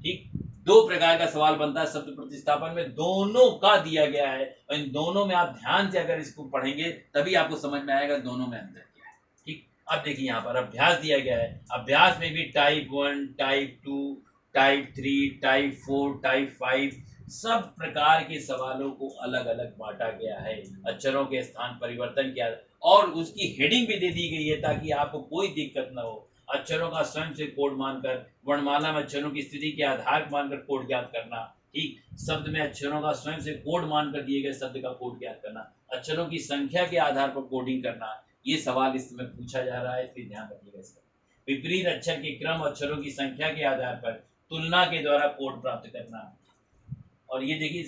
ठीक, 2 प्रकार का सवाल बनता है शब्द प्रतिस्थापन में, दोनों का दिया गया है, और इन दोनों में आप ध्यान से अगर इसको पढ़ेंगे तभी आपको समझ में आएगा दोनों में अंतर क्या है। ठीक, अब देखिए यहाँ पर अभ्यास दिया गया है, अभ्यास में भी type 1, type 2, type 3, type 4, type 5 सब प्रकार के सवालों को अलग अलग बांटा गया है। अक्षरों के स्थान परिवर्तन किया और उसकी हेडिंग भी दे दी गई है ताकि आपको कोई दिक्कत ना हो। अक्षरों का स्वयं से कोड मानकर, वर्णमाला में अक्षरों की स्थिति के आधार मानकर कोड ज्ञात करना। ठीक, शब्द में अक्षरों का स्वयं से कोड मानकर दिए गए शब्द का कोड ज्ञात करना, अक्षरों की संख्या के आधार पर कोडिंग करना, ये सवाल इस समय पूछा जा रहा है, इसलिए ध्यान रखिएगा इसका। विपरीत अक्षर के क्रम, अक्षरों की संख्या के आधार पर तुलना के द्वारा कोड प्राप्त करना। और ये देखिए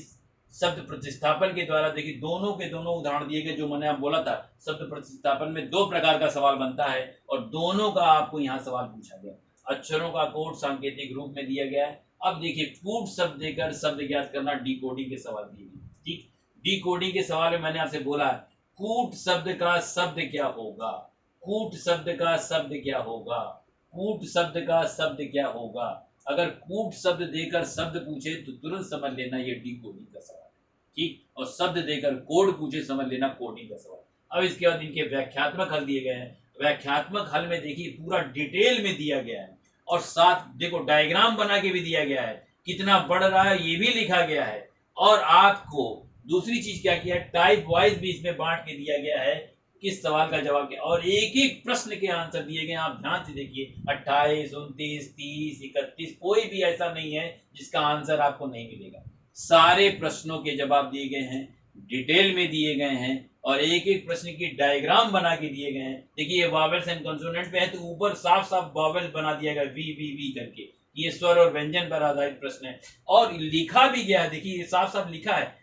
शब्द प्रतिस्थापन के द्वारा, देखिए दोनों के दोनों उदाहरण दिए गए जो मैंने आप बोला था। शब्द प्रतिस्थापन में दो प्रकार का सवाल बनता है और दोनों का आपको यहाँ सवाल पूछा गया। अक्षरों का कोड सांकेतिक रूप में दिया गया है। अब देखिए कूट शब्द देकर शब्द ज्ञात करना, डिकोडिंग के सवाल दिए गए। ठीक, डिकोडिंग के सवाल में मैंने आपसे बोला कूट शब्द का शब्द क्या होगा, कूट शब्द का शब्द क्या होगा, कूट शब्द का शब्द क्या होगा। अगर कूट शब्द देकर शब्द पूछे तो तुरंत समझ लेना ये डिकोडिंग का सवाल है। ठीक, और शब्द देकर कोड पूछे समझ लेना कोडिंग का सवाल। अब इसके बाद इनके व्याख्यात्मक हल दिए गए हैं। व्याख्यात्मक हल में देखिए पूरा डिटेल में दिया गया है और साथ देखो डायग्राम बना के भी दिया गया है, कितना बढ़ रहा है ये भी लिखा गया है। और आपको दूसरी चीज क्या किया है, टाइप वाइज भी इसमें बांट के दिया गया है किस सवाल का जवाब क्या, और एक एक प्रश्न के आंसर दिए गए। आप ध्यान से देखिए 28, 29, 30, 31, कोई भी ऐसा नहीं है जिसका आंसर आपको नहीं मिलेगा। सारे प्रश्नों के जवाब दिए गए हैं, डिटेल में दिए गए हैं और एक एक प्रश्न की डायग्राम बना के दिए गए हैं। देखिए ये वावेल्स एंड कंसोनेंट पे है तो ऊपर साफ साफ वावेल बना दिया गया वी वी वी करके, ये स्वर और व्यंजन पर आधारित प्रश्न है। और लिखा भी गया है, देखिए ये साफ साफ लिखा है,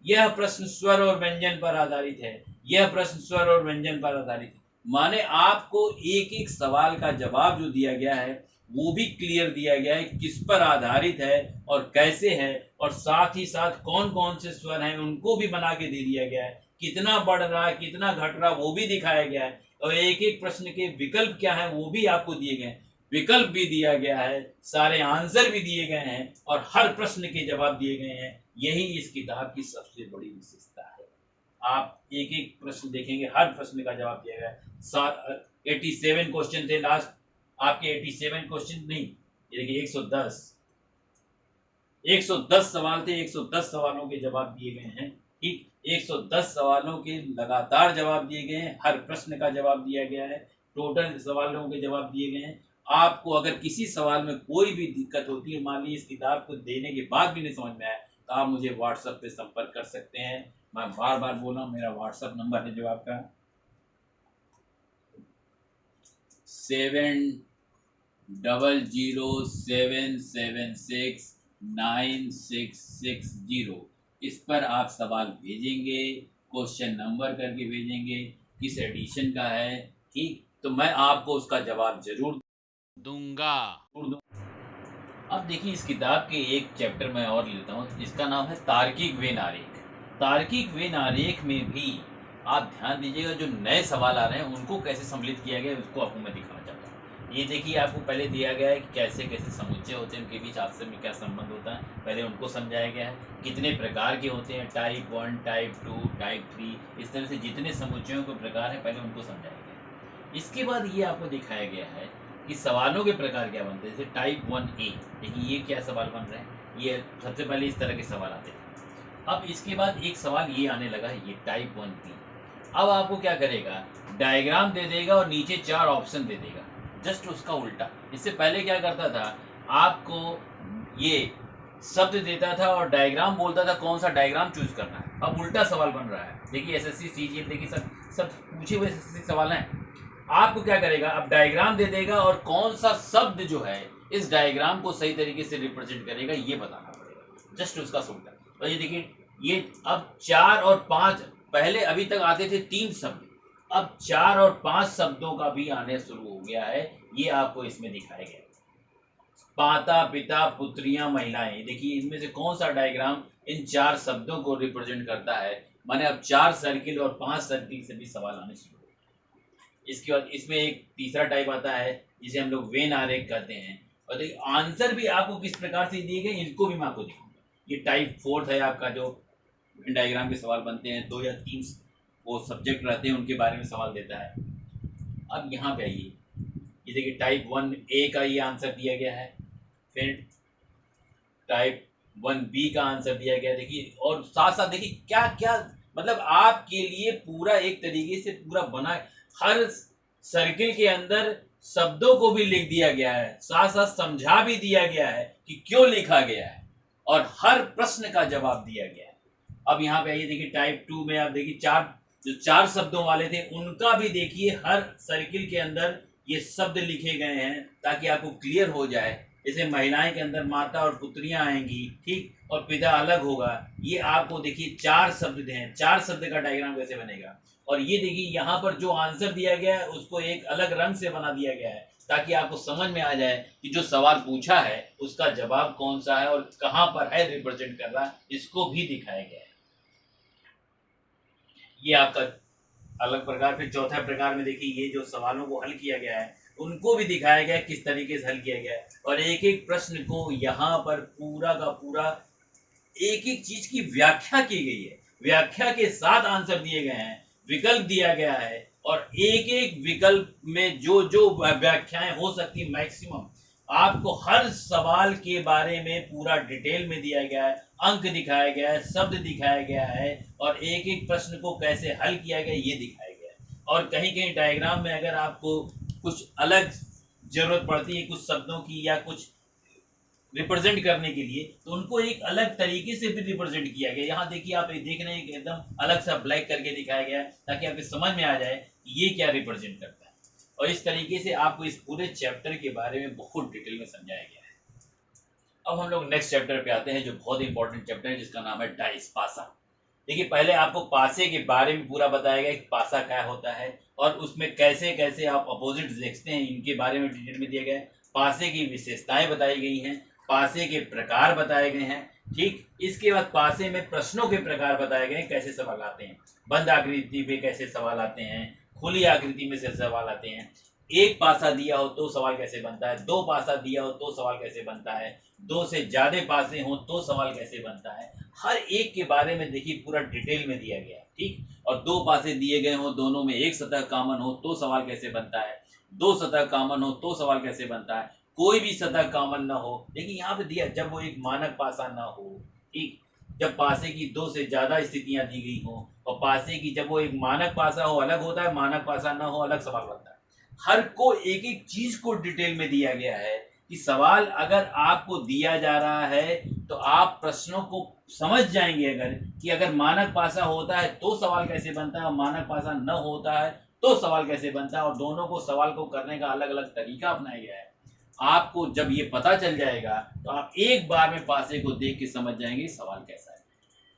यह प्रश्न स्वर और व्यंजन पर आधारित है, यह प्रश्न स्वर और व्यंजन पर आधारित है। माने आपको एक एक सवाल का जवाब जो दिया गया है वो भी क्लियर दिया गया है किस पर आधारित है और कैसे है, और साथ ही साथ कौन कौन से स्वर हैं उनको भी बना के दे दिया गया है, कितना बढ़ रहा है कितना घट रहा वो भी दिखाया गया है, और एक एक प्रश्न के विकल्प क्या है वो भी आपको दिए गए हैं, विकल्प भी दिया गया है, सारे आंसर भी दिए गए हैं और हर प्रश्न के जवाब दिए गए हैं। यही इस किताब की सबसे बड़ी विशेषता है। आप एक एक प्रश्न देखेंगे, हर प्रश्न का जवाब दिया गया है। 87 क्वेश्चन थे लास्ट आपके, 87 क्वेश्चन नहीं, ये देखिए 110 सवाल थे, 110 सवालों के जवाब दिए गए हैं। ठीक, 110 सवालों के लगातार जवाब दिए गए हैं, हर प्रश्न का जवाब दिया गया है, टोटल सवालों के जवाब दिए गए हैं। आपको अगर किसी सवाल में कोई भी दिक्कत होती है, मान लीजिए इस किताब को देने के बाद भी नहीं समझ में आया, तो आप मुझे व्हाट्सएप पे संपर्क कर सकते हैं। मैं बार बार बोल रहा हूँ, मेरा व्हाट्सएप नंबर है जो आपका 7007769660। इस पर आप सवाल भेजेंगे, क्वेश्चन नंबर करके भेजेंगे, किस एडिशन का है। ठीक, तो मैं आपको उसका जवाब जरूर दूंगा। अब देखिए इस किताब के एक चैप्टर में और लेता हूँ जिसका नाम है तार्किक वेन आरेख। तार्किक वेन आरेख में भी आप ध्यान दीजिएगा, जो नए सवाल आ रहे हैं उनको कैसे सम्मिलित किया गया है उसको आपको मैं दिखाना चाहता हूँ। ये देखिए आपको पहले दिया गया है कि कैसे कैसे समुच्चय होते हैं, उनके बीच आपस में क्या संबंध होता है, पहले उनको समझाया गया है। कितने प्रकार के होते हैं, टाइप 1, टाइप 2, टाइप 3, इस तरह से जितने समुच्चयों के प्रकार हैं पहले उनको समझाया गया है। इसके बाद ये आपको दिखाया गया है कि सवालों के प्रकार क्या बनते हैं। जैसे टाइप 1A, देखिए ये क्या सवाल बन रहे हैं, ये सबसे पहले इस तरह के सवाल आते हैं। अब इसके बाद एक सवाल ये आने लगा है, ये टाइप 1B। अब आपको क्या करेगा, डायग्राम दे देगा और नीचे 4 ऑप्शन दे देगा, जस्ट उसका उल्टा। इससे पहले क्या करता था, आपको ये शब्द देता था और डायग्राम बोलता था कौन सा डायग्राम चूज करना है। अब उल्टा सवाल बन रहा है। देखिए एसएससी सीजीएल, देखिए सब पूछे हुए एसएससी सवाल हैं। आपको क्या करेगा, अब डायग्राम दे देगा और कौन सा शब्द जो है इस डायग्राम को सही तरीके से रिप्रेजेंट करेगा ये बताना पड़ेगा, जस्ट उसका उल्टा। तो ये देखिए ये अब 4 और 5, पहले अभी तक आते थे 3 शब्द, अब 4 और 5 शब्दों का भी आने शुरू हो गया है। ये आपको इसमें दिखाया गया, माता पिता पुत्रियां महिलाएं। देखिए इनमें से कौन सा डायग्राम इन 4 शब्दों को रिप्रेजेंट करता है। माने अब 4 सर्किल और 5 सर्किल से भी सवाल आने शुरू हो गए। इसके बाद इसमें एक तीसरा टाइप आता है जिसे हम लोग वेन आरेख कहते हैं। और देखिए आंसर भी आपको किस प्रकार से दिए गए इनको भी मैं आपको दिखाऊंगा। ये टाइप 4 है आपका, जो डायग्राम के सवाल बनते हैं, 2 या 3 वो सब्जेक्ट रहते हैं उनके बारे में सवाल देता है। अब यहाँ पे आइए, ये देखिए टाइप 1A का ये आंसर दिया गया है, फिर टाइप 1B का आंसर दिया गया। देखिए और साथ साथ देखिए क्या क्या, मतलब आपके लिए पूरा एक तरीके से पूरा बना, हर सर्किल के अंदर शब्दों को भी लिख दिया गया है, साथ साथ समझा भी दिया गया है कि क्यों लिखा गया है, और हर प्रश्न का जवाब दिया गया है। अब यहाँ पे आइए, देखिए टाइप 2 में आप देखिए जो 4 शब्दों वाले थे उनका भी देखिए हर सर्किल के अंदर ये शब्द लिखे गए हैं ताकि आपको क्लियर हो जाए जैसे महिलाएं के अंदर माता और पुत्रियां आएंगी, ठीक, और पिता अलग होगा। ये आपको देखिए 4 शब्द हैं, 4 शब्द का डायग्राम कैसे बनेगा। और ये देखिए यहाँ पर जो आंसर दिया गया है उसको एक अलग रंग से बना दिया गया है, ताकि आपको समझ में आ जाए कि जो सवाल पूछा है उसका जवाब कौन सा है और कहाँ पर है रिप्रेजेंट कर रहा है, इसको भी दिखाया गया है। ये आपका अलग प्रकार। फिर चौथा प्रकार में देखिए ये जो सवालों को हल किया गया है उनको भी दिखाया गया है किस तरीके से हल किया गया है, और एक एक प्रश्न को यहाँ पर पूरा का पूरा एक एक चीज की व्याख्या की गई है, व्याख्या के साथ आंसर दिए गए हैं, विकल्प दिया गया है, और एक एक विकल्प में जो जो व्याख्याएं हो सकती मैक्सिमम आपको हर सवाल के बारे में पूरा डिटेल में दिया गया है, अंक दिखाया गया है, शब्द दिखाया गया है, और एक एक प्रश्न को कैसे हल किया गया ये दिखाया गया है। और कहीं कहीं डायग्राम में अगर आपको कुछ अलग जरूरत पड़ती है कुछ शब्दों की या कुछ रिप्रेजेंट करने के लिए, तो उनको एक अलग तरीके से भी रिप्रेजेंट किया गया। यहाँ देखिए आप देख रहे हैं एकदम अलग सा ब्लैक करके दिखाया गया है, ताकि आपको समझ में आ जाए ये क्या रिप्रेजेंट करता है। और इस तरीके से आपको इस पूरे चैप्टर के बारे में बहुत डिटेल में समझाया गया है। अब हम लोग नेक्स्ट चैप्टर पे आते हैं जो बहुत इंपॉर्टेंट चैप्टर है, जिसका नाम है डाइस, पासा। देखिए पहले आपको पासे के बारे में पूरा बताया गया कि पासा क्या होता है और उसमें कैसे कैसे आप अपोजिट देखते हैं, इनके बारे में डिटेल में दिया गया है। पासे की विशेषताएं बताई गई हैं, पासे के प्रकार बताए गए हैं, ठीक। इसके बाद पासे में प्रश्नों के प्रकार बताए गए हैं, कैसे सवाल आते हैं, बंद आकृति पे कैसे सवाल आते हैं, खुली आकृति में से सवाल आते हैं, एक पासा दिया हो तो सवाल कैसे बनता है, दो पासा दिया हो तो सवाल कैसे बनता है, दो से ज्यादा पासे हो तो सवाल कैसे बनता है। हर एक के बारे में देखिए पूरा डिटेल में दिया गया है, ठीक। और दो पासे दिए गए हो, दोनों में एक सतह कॉमन हो तो सवाल कैसे बनता है, दो सतह कॉमन हो तो सवाल कैसे बनता है, कोई भी सतह कॉमन ना हो। लेकिन यहाँ पे दिया जब वो एक मानक पासा ना हो, ठीक, जब पासे की दो से ज्यादा स्थितियां दी गई हो, और पासे की जब वो एक मानक पासा हो अलग होता है, मानक पासा ना हो अलग सवाल बनता है। हर को एक एक चीज को डिटेल में दिया गया है कि सवाल अगर आपको दिया जा रहा है तो आप प्रश्नों को समझ जाएंगे, अगर कि अगर मानक पासा होता है तो सवाल कैसे बनता है और मानक पासा न होता है तो सवाल कैसे बनता है, और दोनों को सवाल को करने का अलग अलग तरीका अपनाया गया है। आपको जब ये पता चल जाएगा तो आप एक बार में पासे को देख के समझ जाएंगे सवाल कैसा है,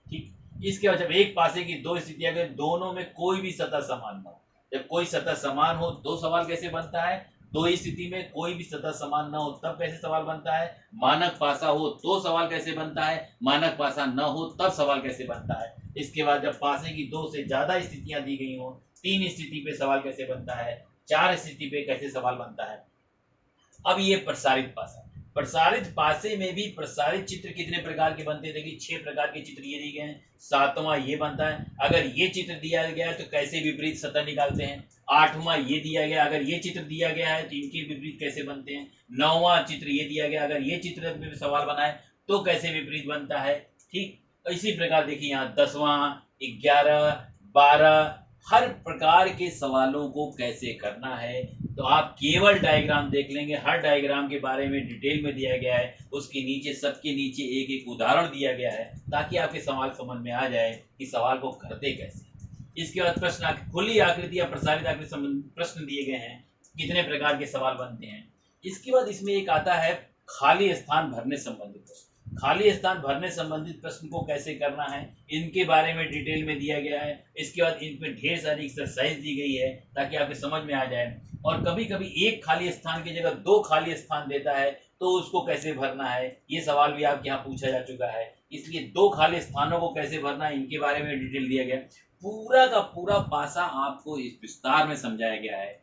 ठीक। इसके बाद जब एक पासे की दो स्थितियां अगर दोनों में कोई भी सतह समान ना हो, जब कोई सतह समान हो तो सवाल कैसे बनता है, दो ही स्थिति में कोई भी सतह समान ना हो तब कैसे सवाल बनता है, मानक पासा हो तो सवाल कैसे बनता है, मानक पासा न हो तब सवाल कैसे बनता है। इसके बाद जब पासे की दो से ज्यादा स्थितियां दी गई हो, तीन स्थिति पे सवाल कैसे बनता है, चार स्थिति पे कैसे सवाल बनता है। अब ये प्रसारित पासा, प्रसारित पासे में भी प्रसारित चित्र कितने प्रकार के बनते हैं, देखिए 6 प्रकार के चित्र ये दिए गए हैं। सातवां ये बनता है, अगर ये चित्र दिया गया है तो कैसे विपरीत सतह निकालते हैं। आठवां ये दिया गया, अगर ये चित्र दिया गया है तो इनके विपरीत कैसे बनते हैं। नौवां चित्र ये दिया गया, अगर ये चित्र में सवाल बनाए तो कैसे विपरीत बनता है, ठीक। इसी प्रकार देखिए यहाँ 10वां, 11, 12 हर प्रकार के सवालों को कैसे करना है। तो आप केवल डायग्राम देख लेंगे, हर डायग्राम के बारे में डिटेल में दिया गया है, उसके नीचे सबके नीचे एक एक उदाहरण दिया गया है, ताकि आपके सवाल समझ में आ जाए कि सवाल को करते कैसे। इसके बाद प्रश्न खुली आकृति या प्रसारित आकृति संबंधी प्रश्न दिए गए हैं, कितने प्रकार के सवाल बनते हैं। इसके बाद इसमें एक आता है खाली स्थान भरने संबंधित प्रश्न। खाली स्थान भरने संबंधित प्रश्न को कैसे करना है इनके बारे में डिटेल में दिया गया है। इसके बाद इन पे ढेर सारी एक्सरसाइज दी गई है ताकि आपके समझ में आ जाए। और कभी कभी एक खाली स्थान की जगह दो खाली स्थान देता है तो उसको कैसे भरना है, ये सवाल भी आपके यहाँ पूछा जा चुका है। इसलिए दो खाली स्थानों को कैसे भरना है इनके बारे में डिटेल दिया गया। पूरा का पूरा पासा आपको इस विस्तार में समझाया गया है।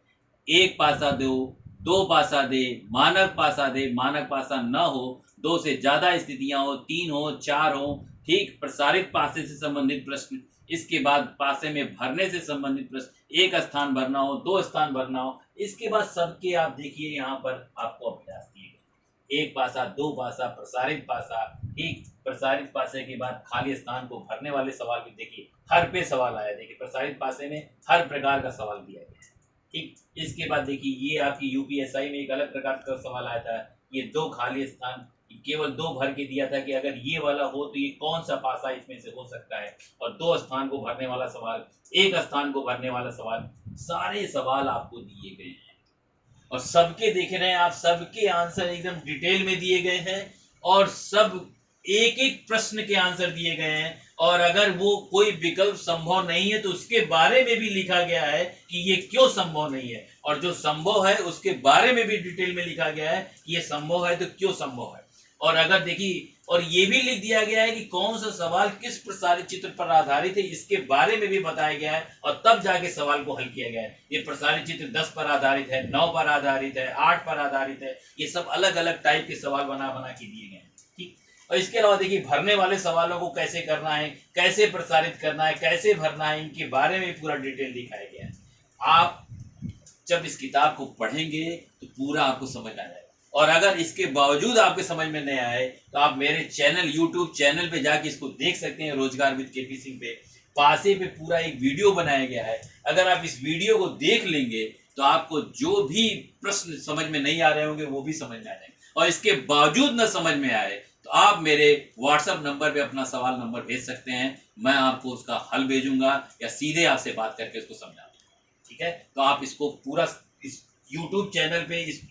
एक पासा दो पासा दे, मानक पासा दे, मानक पासा न हो, दो से ज्यादा स्थितियां हो, तीन हो, चार हो, ठीक। प्रसारित पासे से संबंधित प्रश्न, इसके बाद पासे में भरने से संबंधित प्रश्न, एक स्थान भरना हो, दो स्थान भरना हो। इसके बाद सबके आप देखिए यहाँ पर आपको अभ्यास दिए गए, एक पासा, दो पासा, प्रसारित पासा, ठीक। प्रसारित पासे के बाद खाली स्थान को भरने वाले सवाल भी देखिए, हर पे सवाल आया। देखिए प्रसारित पासे में हर प्रकार का सवाल दिया गया है, ठीक। इसके बाद देखिए ये आपकी यूपीएसआई में एक अलग प्रकार का सवाल आया था, ये दो खाली स्थान केवल दो भर के दिया था कि अगर ये वाला हो तो ये कौन सा पासा इसमें से हो सकता है, और दो स्थान को भरने वाला सवाल, एक स्थान को भरने वाला सवाल, सारे सवाल आपको दिए गए हैं। और सबके देख रहे हैं आप, सबके आंसर एकदम डिटेल में दिए गए हैं और सब एक एक प्रश्न के आंसर दिए गए हैं। और अगर वो कोई विकल्प संभव नहीं है तो उसके बारे में भी लिखा गया है कि ये क्यों संभव नहीं है, और जो संभव है उसके बारे में भी डिटेल में लिखा गया है कि ये संभव है तो क्यों संभव है। और अगर देखिए, और ये भी लिख दिया गया है कि कौन सा सवाल किस प्रसारित चित्र पर आधारित है, इसके बारे में भी बताया गया है और तब जाके सवाल को हल किया गया है। ये प्रसारित चित्र 10 पर आधारित है, 9 पर आधारित है, 8 पर आधारित है, ये सब अलग अलग टाइप के सवाल बना बना के दिए गए हैं। ठीक। और इसके अलावा देखिए, भरने वाले सवालों को कैसे करना है, कैसे प्रसारित करना है, कैसे भरना है, इनके बारे में पूरा डिटेल दिखाया गया है। आप जब इस किताब को पढ़ेंगे तो पूरा आपको समझ आ जाएगा। और अगर इसके बावजूद आपके समझ में नहीं आए तो आप मेरे चैनल, यूट्यूब चैनल पे जाके इसको देख सकते हैं, रोजगार विद केपी सिंह पे। पासे पे पूरा एक वीडियो बनाया गया है। अगर आप इस वीडियो को देख लेंगे तो आपको जो भी प्रश्न समझ में नहीं आ रहे होंगे वो भी समझ में आ जाएंगे। और इसके बावजूद न समझ में आए तो आप मेरे व्हाट्सएप नंबर पे अपना सवाल नंबर भेज सकते हैं, मैं आपको उसका हल भेजूंगा या सीधे आपसे बात करके उसको समझा दूंगा। ठीक है, तो आप इसको पूरा इस यूट्यूब चैनल पे इस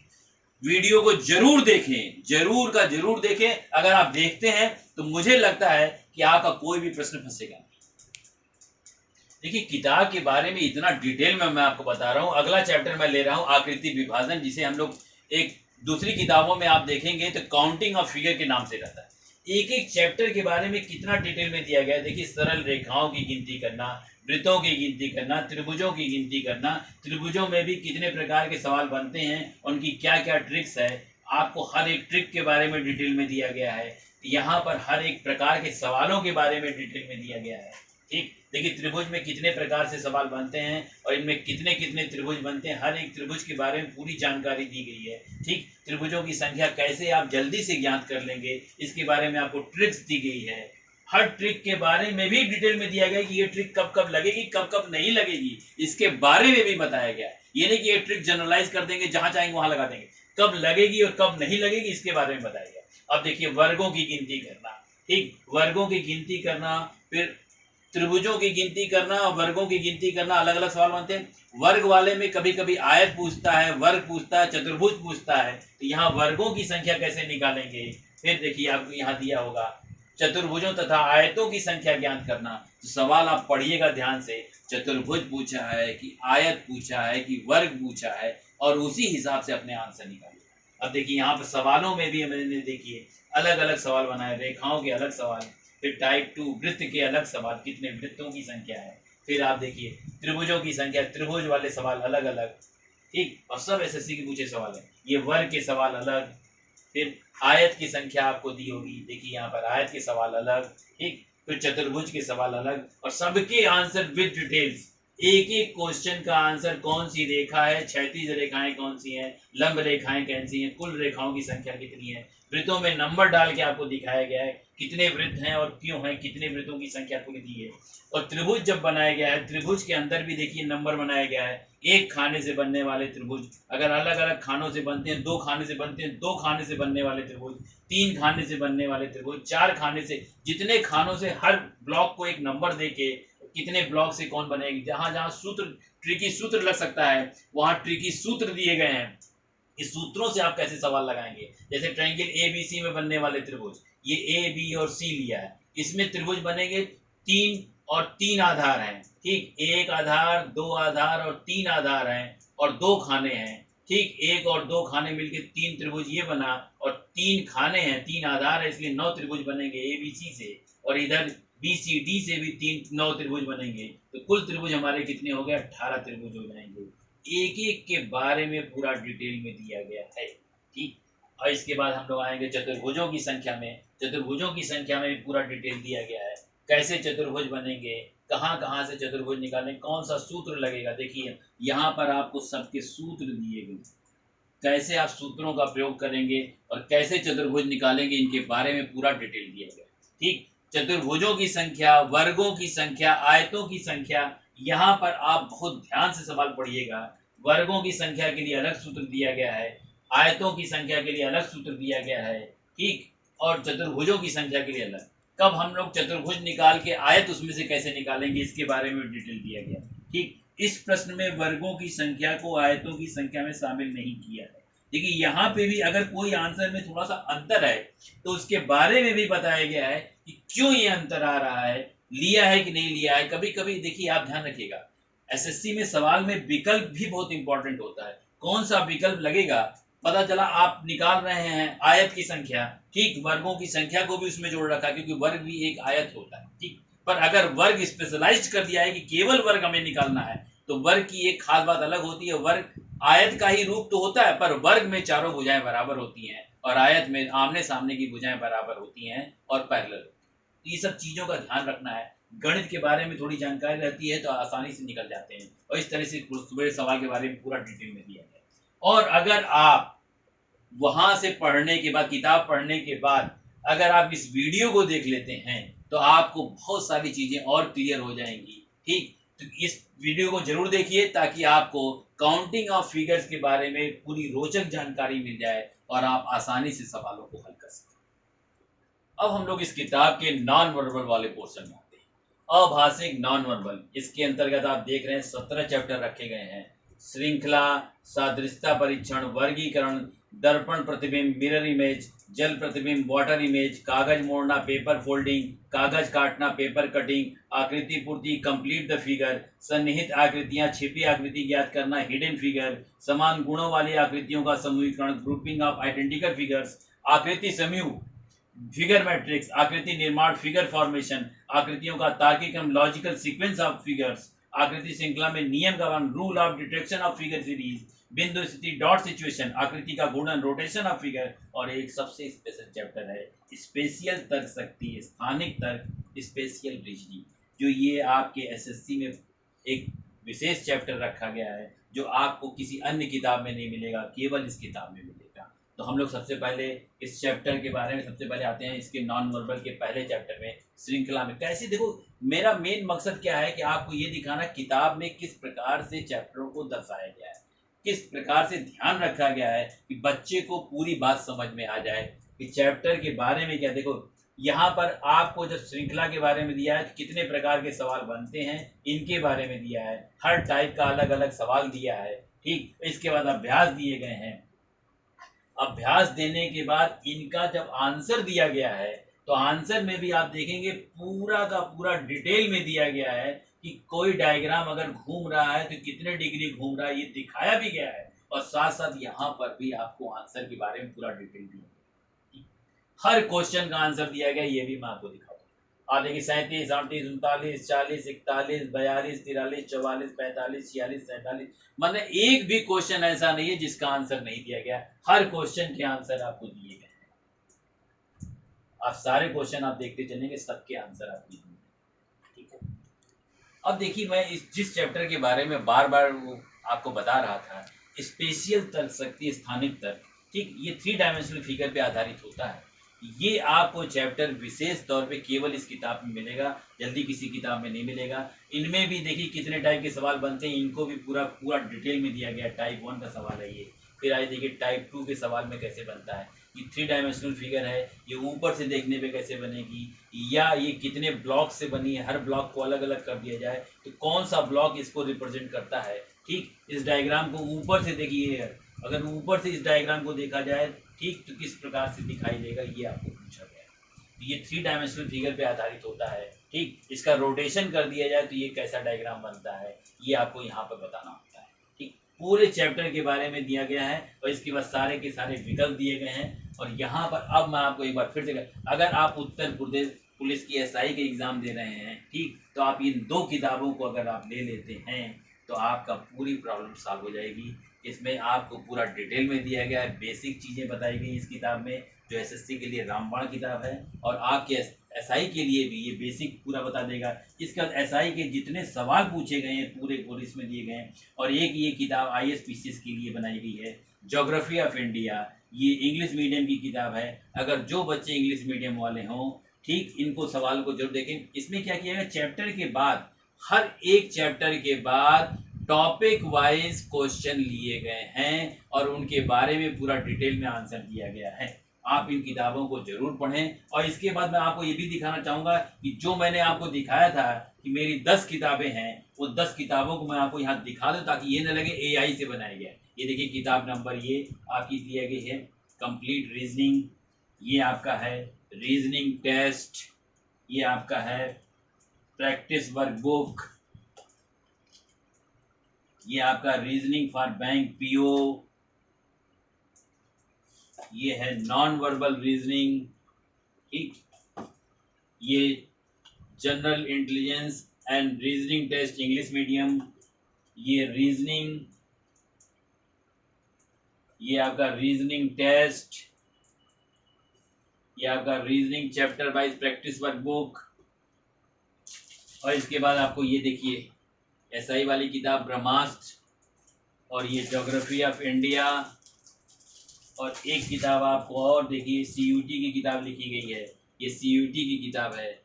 वीडियो को जरूर देखें, जरूर का जरूर देखें। अगर आप देखते हैं तो मुझे लगता है कि आपका कोई भी प्रश्न फंसेगा नहीं। देखिए, किताब के बारे में इतना डिटेल में मैं आपको बता रहा हूं। अगला चैप्टर मैं ले रहा हूं आकृति विभाजन, जिसे हम लोग एक दूसरी किताबों में आप देखेंगे तो काउंटिंग ऑफ फिगर के नाम से रहता है। एक एक चैप्टर के बारे में कितना डिटेल में दिया गया है। देखिए, सरल रेखाओं की गिनती करना, वृत्तों की गिनती करना, त्रिभुजों की गिनती करना, त्रिभुजों में भी कितने प्रकार के सवाल बनते हैं, उनकी क्या क्या ट्रिक्स है, आपको हर एक ट्रिक के बारे में डिटेल में दिया गया है। यहाँ पर हर एक प्रकार के सवालों के बारे में डिटेल में दिया गया है। ठीक। देखिए, त्रिभुज में कितने प्रकार से सवाल बनते हैं और इनमें कितने कितने त्रिभुज बनते हैं, हर एक त्रिभुज के बारे में पूरी जानकारी दी गई है। ठीक। त्रिभुजों की संख्या कैसे आप जल्दी से ज्ञात कर लेंगे, इसके बारे में आपको ट्रिक्स दी गई है। हर ट्रिक के बारे में भी डिटेल में दिया गया है कि ये ट्रिक कब कब लगेगी, कब कब नहीं लगेगी, इसके बारे में भी बताया गया है। ये नहीं कि ये ट्रिक जनरलाइज कर देंगे, जहां चाहेंगे वहां लगा देंगे, कब लगेगी और कब नहीं लगेगी इसके बारे में बताया गया। अब देखिए, वर्गों की गिनती करना। ठीक। वर्गों की गिनती करना, फिर त्रिभुजों की गिनती करना और वर्गों की गिनती करना, अलग अलग सवाल बनते हैं। वर्ग वाले में कभी कभी आयत पूछता है, वर्ग पूछता है, चतुर्भुज पूछता है, तो यहाँ वर्गों की संख्या कैसे निकालेंगे। फिर देखिए, आपको यहाँ दिया होगा चतुर्भुजों तथा आयतों की संख्या ज्ञात करना। तो सवाल आप पढ़िएगा ध्यान से, चतुर्भुज पूछा है कि आयत पूछा है कि वर्ग पूछा है, और उसी हिसाब से अपने आंसर निकालिए। अब देखिए, यहाँ पर सवालों में भी मैंने देखिए अलग अलग सवाल बनाए, रेखाओं के अलग सवाल, फिर टाइप 2 वृत्त के अलग सवाल, कितने वृत्तों की संख्या है। फिर आप देखिए त्रिभुजों की संख्या, त्रिभुज वाले सवाल अलग अलग। ठीक। और सब एसएससी के पूछे सवाल है। ये वर्ग के सवाल अलग, फिर आयत की संख्या आपको दी होगी, देखिए यहाँ पर आयत के सवाल अलग। ठीक। फिर चतुर्भुज के सवाल अलग, और सबके आंसर विद डिटेल्स। एक एक क्वेश्चन का आंसर, कौन सी रेखा है, क्षैतिज रेखाएं कौन सी हैं, लंब रेखाएं कौन सी हैं, कुल रेखाओं की संख्या कितनी है, वृत्तों में नंबर डाल के आपको दिखाया गया है कितने वृत्त हैं और क्यों हैं, कितने वृत्तों की संख्या आपको दी है। और त्रिभुज जब बनाया गया है, त्रिभुज के अंदर भी देखिए नंबर बनाया गया है। एक खाने से बनने वाले त्रिभुज अगर अलग अलग खानों से बनते हैं, 2 खाने से बनते हैं, 2 खाने से बनने वाले त्रिभुज, 3 खाने से बनने वाले त्रिभुज, 4 खाने से, जितने खानों से, हर ब्लॉक को एक नंबर देके कितने ब्लॉक से कौन बनेगी। जहां जहां सूत्र, ट्रिकी सूत्र लग सकता है, वहां ट्रिकी सूत्र दिए गए हैं। इस सूत्रों से आप कैसे सवाल लगाएंगे। जैसे ट्रायंगल एबीसी में बनने वाले त्रिभुज, ये ए बी और सी लिया है, इसमें त्रिभुज बनेंगे 3 और 3 आधार हैं। ठीक। 1 आधार, 2 आधार और 3 आधार हैं, और 2 खाने हैं। ठीक। 1 और 2 खाने मिलकर 3 त्रिभुज ये बना, और 3 खाने हैं, 3 आधार है, इसलिए 9 त्रिभुज बनेंगे ए बी सी से, और इधर बी सी डी से भी 9 त्रिभुज बनेंगे। तो कुल त्रिभुज हमारे कितने हो गए, 18 त्रिभुज हो जाएंगे। एक एक के बारे में पूरा डिटेल में दिया गया है। ठीक। और इसके बाद हम लोग आएंगे चतुर्भुजों की संख्या में। चतुर्भुजों की संख्या में भी पूरा डिटेल दिया गया है, कैसे चतुर्भुज बनेंगे, कहाँ कहाँ से चतुर्भुज निकालें, कौन सा सूत्र लगेगा। देखिए, यहाँ पर आपको सबके सूत्र दिए गए, कैसे आप सूत्रों का प्रयोग करेंगे और कैसे चतुर्भुज निकालेंगे, इनके बारे में पूरा डिटेल दिया गया। ठीक। चतुर्भुजों की संख्या, वर्गों की संख्या, आयतों की संख्या, यहाँ पर आप बहुत ध्यान से सवाल पढ़िएगा। वर्गों की संख्या के लिए अलग सूत्र दिया गया है, आयतों की संख्या के लिए अलग सूत्र दिया गया है। ठीक। और चतुर्भुजों की संख्या के लिए अलग। कब हम लोग चतुर्भुज निकाल के आयत उसमें से कैसे निकालेंगे, इसके बारे में डिटेल दिया गया। ठीक। इस प्रश्न में वर्गों की संख्या को आयतों की संख्या में शामिल नहीं किया है। देखिए यहाँ पे भी अगर कोई आंसर में थोड़ा सा अंतर है तो उसके बारे में भी बताया गया है कि क्यों ये अंतर आ रहा है, लिया है कि नहीं लिया है। कभी कभी देखिए आप ध्यान रखिएगा, एसएससी में सवाल में विकल्प भी बहुत इंपॉर्टेंट होता है। कौन सा विकल्प लगेगा, पता चला आप निकाल रहे हैं आयत की संख्या, ठीक, वर्गों की संख्या को भी उसमें जोड़ रखा क्योंकि वर्ग भी एक आयत होता है, ठीक। पर अगर वर्ग स्पेशलाइज कर दिया है कि केवल वर्ग हमें निकालना है, तो वर्ग की एक खास बात अलग होती है। वर्ग आयत का ही रूप तो होता है, पर वर्ग में चारों भुजाएं बराबर होती हैं और आयत में आमने सामने की भुजाएं बराबर होती हैं और पैरेलल। तो ये सब चीजों का ध्यान रखना है। गणित के बारे में थोड़ी जानकारी रहती है तो आसानी से निकल जाते हैं, और इस तरह से सुबह सवाल के बारे में पूरा डिटेल में दिया गया। और अगर आप वहां से पढ़ने के बाद, किताब पढ़ने के बाद अगर आप इस वीडियो को देख लेते हैं तो आपको बहुत सारी चीजें और क्लियर हो जाएंगी, ठीक। तो इस वीडियो को जरूर देखिए ताकि आपको काउंटिंग ऑफ फिगर्स के बारे में पूरी रोचक जानकारी मिल जाए और आप आसानी से सवालों को हल कर सकें। अब हम लोग इस किताब के नॉन वर्बल वाले पोर्शन में आते हैं। अभाषिक नॉन वर्बल, इसके अंतर्गत आप देख रहे हैं 17 चैप्टर रखे गए हैं। श्रृंखला, सादृश्यता परीक्षण, वर्गीकरण, दर्पण प्रतिबिंब, मिरर इमेज, जल प्रतिबिंब, वाटर इमेज, कागज मोड़ना, पेपर फोल्डिंग, कागज काटना, पेपर कटिंग, आकृति पूर्ति, कंप्लीट द फिगर, सन्निहित आकृतियां, छिपी आकृति ज्ञात करना, हिडन फिगर, समान गुणों वाली आकृतियों का समूहीकरण, ग्रुपिंग ऑफ आइडेंटिकल फिगर्स, आकृति समूह, फिगर मैट्रिक्स, आकृति निर्माण, फिगर फॉर्मेशन, आकृतियों का तार्किक एवं लॉजिकल सीक्वेंस ऑफ फिगर्स, आकृति श्रृंखला में नियम का पालन, rule of detection of figure series, बिंदु स्थिति, डॉट सिचुएशन, आकृति का गुणन, रोटेशन ऑफ फिगर, और एक सबसे स्पेशल चैप्टर है स्पेशियल तर्क शक्ति, स्थानिक तर्क, स्पेशियल रीजनिंग, जो ये आपके एसएससी में एक विशेष चैप्टर रखा गया है जो आपको किसी अन्य किताब में नहीं मिलेगा, केवल इस किताब में मिलेगा। तो हम लोग सबसे पहले इस चैप्टर के बारे में सबसे पहले आते हैं इसके नॉन वर्बल के पहले चैप्टर में, श्रृंखला में। कैसे, देखो मेरा मेन मकसद क्या है कि आपको ये दिखाना किताब में किस प्रकार से चैप्टरों को दर्शाया गया है, किस प्रकार से ध्यान रखा गया है कि बच्चे को पूरी बात समझ में आ जाए कि चैप्टर के बारे में क्या। देखो यहाँ पर आपको जब श्रृंखला के बारे में दिया है तो कितने प्रकार के सवाल बनते हैं इनके बारे में दिया है, हर टाइप का अलग अलग सवाल दिया है, ठीक। इसके बाद अभ्यास दिए गए हैं। अभ्यास देने के बाद इनका जब आंसर दिया गया है तो आंसर में भी आप देखेंगे पूरा का पूरा डिटेल में दिया गया है कि कोई डायग्राम अगर घूम रहा है तो कितने डिग्री घूम रहा है ये दिखाया भी गया है, और साथ साथ यहाँ पर भी आपको आंसर के बारे में पूरा डिटेल दिया गया, हर क्वेश्चन का आंसर दिया गया, ये भी मैं आपको दिखाऊंगा। आप देखिए 37, 38, 39, 40, 41, 42, 43, 44, 45, 46, 47, मतलब एक भी क्वेश्चन ऐसा नहीं है जिसका आंसर नहीं दिया गया, हर क्वेश्चन के आंसर आपको दिए गए हैं। आप सारे क्वेश्चन आप देखते चलेंगे, सबके आंसर आपको दिए, ठीक है। अब देखिए मैं इस जिस चैप्टर के बारे में बार बार आपको बता रहा था, स्पेशियल तर्क शक्ति, स्थानिक तर्क, ठीक, ये 3 डायमेंशनल फिगर पे आधारित होता है। ये आपको चैप्टर विशेष तौर पे केवल इस किताब में मिलेगा, जल्दी किसी किताब में नहीं मिलेगा। इनमें भी देखिए कितने टाइप के सवाल बनते हैं, इनको भी पूरा पूरा डिटेल में दिया गया। टाइप 1 का सवाल है ये, फिर आइए देखिए टाइप 2 के सवाल में कैसे बनता है। ये 3 डायमेंशनल फिगर है, ये ऊपर से देखने पे कैसे बनेगी, या ये कितने ब्लॉक से बनी है, हर ब्लॉक को अलग अलग कर दिया जाए तो कौन सा ब्लॉक इसको रिप्रेजेंट करता है, ठीक। इस डायग्राम को ऊपर से देखिए, अगर ऊपर से इस डायग्राम को देखा जाए, ठीक, तो किस प्रकार से दिखाई देगा ये आपको पूछा गया है। ये 3 डायमेंशनल फिगर पे आधारित होता है, ठीक। इसका रोटेशन कर दिया जाए तो ये कैसा डायग्राम बनता है ये आपको यहाँ पर बताना होता है, ठीक। पूरे चैप्टर के बारे में दिया गया है और इसके बाद सारे के सारे विकल्प दिए गए हैं। और यहाँ पर अब मैं आपको एक बार फिर से, अगर आप उत्तर प्रदेश पुलिस की एसआई के एग्जाम दे रहे हैं, ठीक, तो आप इन 2 किताबों को अगर आप ले लेते हैं तो आपका पूरी प्रॉब्लम सॉल्व हो जाएगी। इसमें आपको पूरा डिटेल में दिया गया है, बेसिक चीज़ें बताई गई इस किताब में, जो एसएससी के लिए रामबाण किताब है, और आपके एसआई के लिए भी ये बेसिक पूरा बता देगा। इसके बाद एसआई के जितने सवाल पूछे गए हैं पूरे पूरे इसमें दिए गए हैं। और एक ये किताब आईएएस पीसीएस के लिए बनाई गई है, ज्योग्राफी ऑफ इंडिया, ये इंग्लिश मीडियम की किताब है। अगर जो बच्चे इंग्लिश मीडियम वाले हों, ठीक, इनको सवाल को जरूर देखें। इसमें क्या किया गया, चैप्टर के बाद, हर एक चैप्टर के बाद टॉपिक वाइज क्वेश्चन लिए गए हैं और उनके बारे में पूरा डिटेल में आंसर दिया गया है। आप इन किताबों को जरूर पढ़ें। और इसके बाद मैं आपको ये भी दिखाना चाहूँगा कि जो मैंने आपको दिखाया था कि मेरी 10 किताबें हैं, वो 10 किताबों को मैं आपको यहाँ दिखा दूँ ताकि ये न लगे AI से बनाया गया है। ये देखिए किताब नंबर ये आपकी दिया गई है कंप्लीट रीजनिंग, ये आपका है रीजनिंग टेस्ट, ये आपका है प्रैक्टिस वर्कबुक, ये आपका रीजनिंग फॉर बैंक पीओ, ये है नॉन वर्बल रीजनिंग, ठीक, ये general intelligence and reasoning test English medium, ये रीजनिंग, ये आपका रीजनिंग टेस्ट, ये आपका reasoning chapter wise practice workbook. और इसके बाद आपको ये देखिए SI वाली किताब ब्रह्मास्त्र, और ये ज्योग्राफी ऑफ इंडिया, और एक किताब आपको और देखिए CUT की किताब लिखी गई है, ये CUT की किताब है।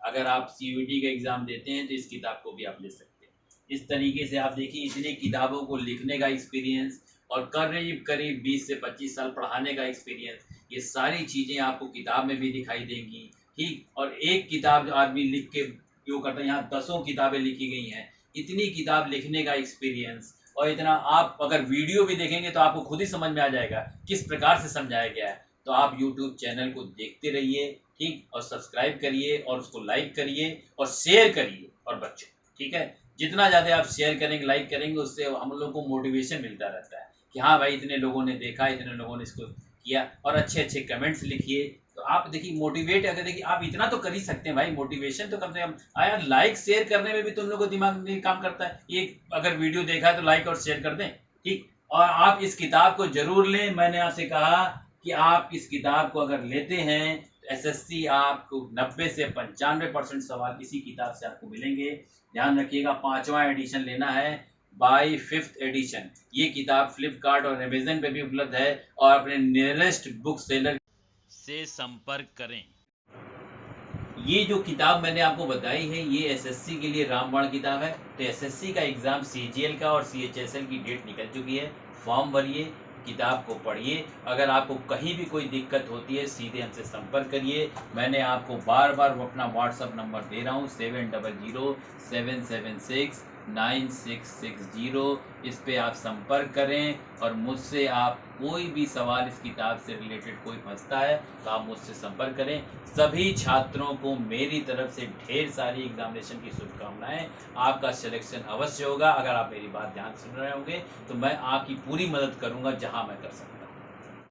अगर आप CUT का एग्ज़ाम देते हैं तो इस किताब को भी आप ले सकते हैं। इस तरीके से आप देखिए इतनी किताबों को लिखने का एक्सपीरियंस और करीब करीब 20 से 25 साल पढ़ाने का एक्सपीरियंस, ये सारी चीज़ें आपको किताब में भी दिखाई देंगी, ठीक। और एक किताब जो आदमी लिख के जो करता है, यहाँ 10 किताबें लिखी गई हैं, इतनी किताब लिखने का एक्सपीरियंस, और इतना आप अगर वीडियो भी देखेंगे तो आपको खुद ही समझ में आ जाएगा किस प्रकार से समझाया गया है। तो आप YouTube चैनल को देखते रहिए, ठीक, और सब्सक्राइब करिए और उसको लाइक करिए और शेयर करिए। और बच्चों, ठीक है, जितना ज़्यादा आप शेयर करेंगे, लाइक करेंगे, उससे हम लोगों को मोटिवेशन मिलता रहता है कि हाँ भाई इतने लोगों ने देखा, इतने लोगों ने इसको किया। और अच्छे अच्छे कमेंट्स लिखिए, तो आप देखिए मोटिवेट, अगर देखिए आप इतना तो कर ही सकते हैं भाई, मोटिवेशन तो कम से कम यार लाइक शेयर करने में भी तुम लोग को दिमाग नहीं काम करता है। एक अगर वीडियो देखा है तो लाइक और शेयर कर दें, ठीक। और आप इस किताब को जरूर लें। मैंने आपसे कहा कि आप इस किताब को अगर लेते हैं तो SSC आपको 90 से 95% सवाल इसी किताब से आपको मिलेंगे। ध्यान रखिएगा 5वां एडिशन लेना है, बाई 5th एडिशन। ये किताब फ्लिपकार्ट और अमेजन पे भी उपलब्ध है, और अपने नियरेस्ट बुक सेलर से संपर्क करें। ये जो किताब मैंने आपको बताई है ये SSC के लिए रामबाण किताब है। तो SSC का एग्ज़ाम CGL का और CHSL की डेट निकल चुकी है। फॉर्म भरिए, किताब को पढ़िए। अगर आपको कहीं भी कोई दिक्कत होती है सीधे हमसे संपर्क करिए। मैंने आपको बार बार अपना व्हाट्सअप नंबर दे रहा हूँ 7007609660। इस पे आप संपर्क करें और मुझसे आप कोई भी सवाल इस किताब से रिलेटेड कोई फंसता है तो आप मुझसे संपर्क करें। सभी छात्रों को मेरी तरफ से ढेर सारी एग्जामिनेशन की शुभकामनाएं। आपका सिलेक्शन अवश्य होगा। अगर आप मेरी बात ध्यान सुन रहे होंगे तो मैं आपकी पूरी मदद करूंगा जहां मैं कर सकता हूं।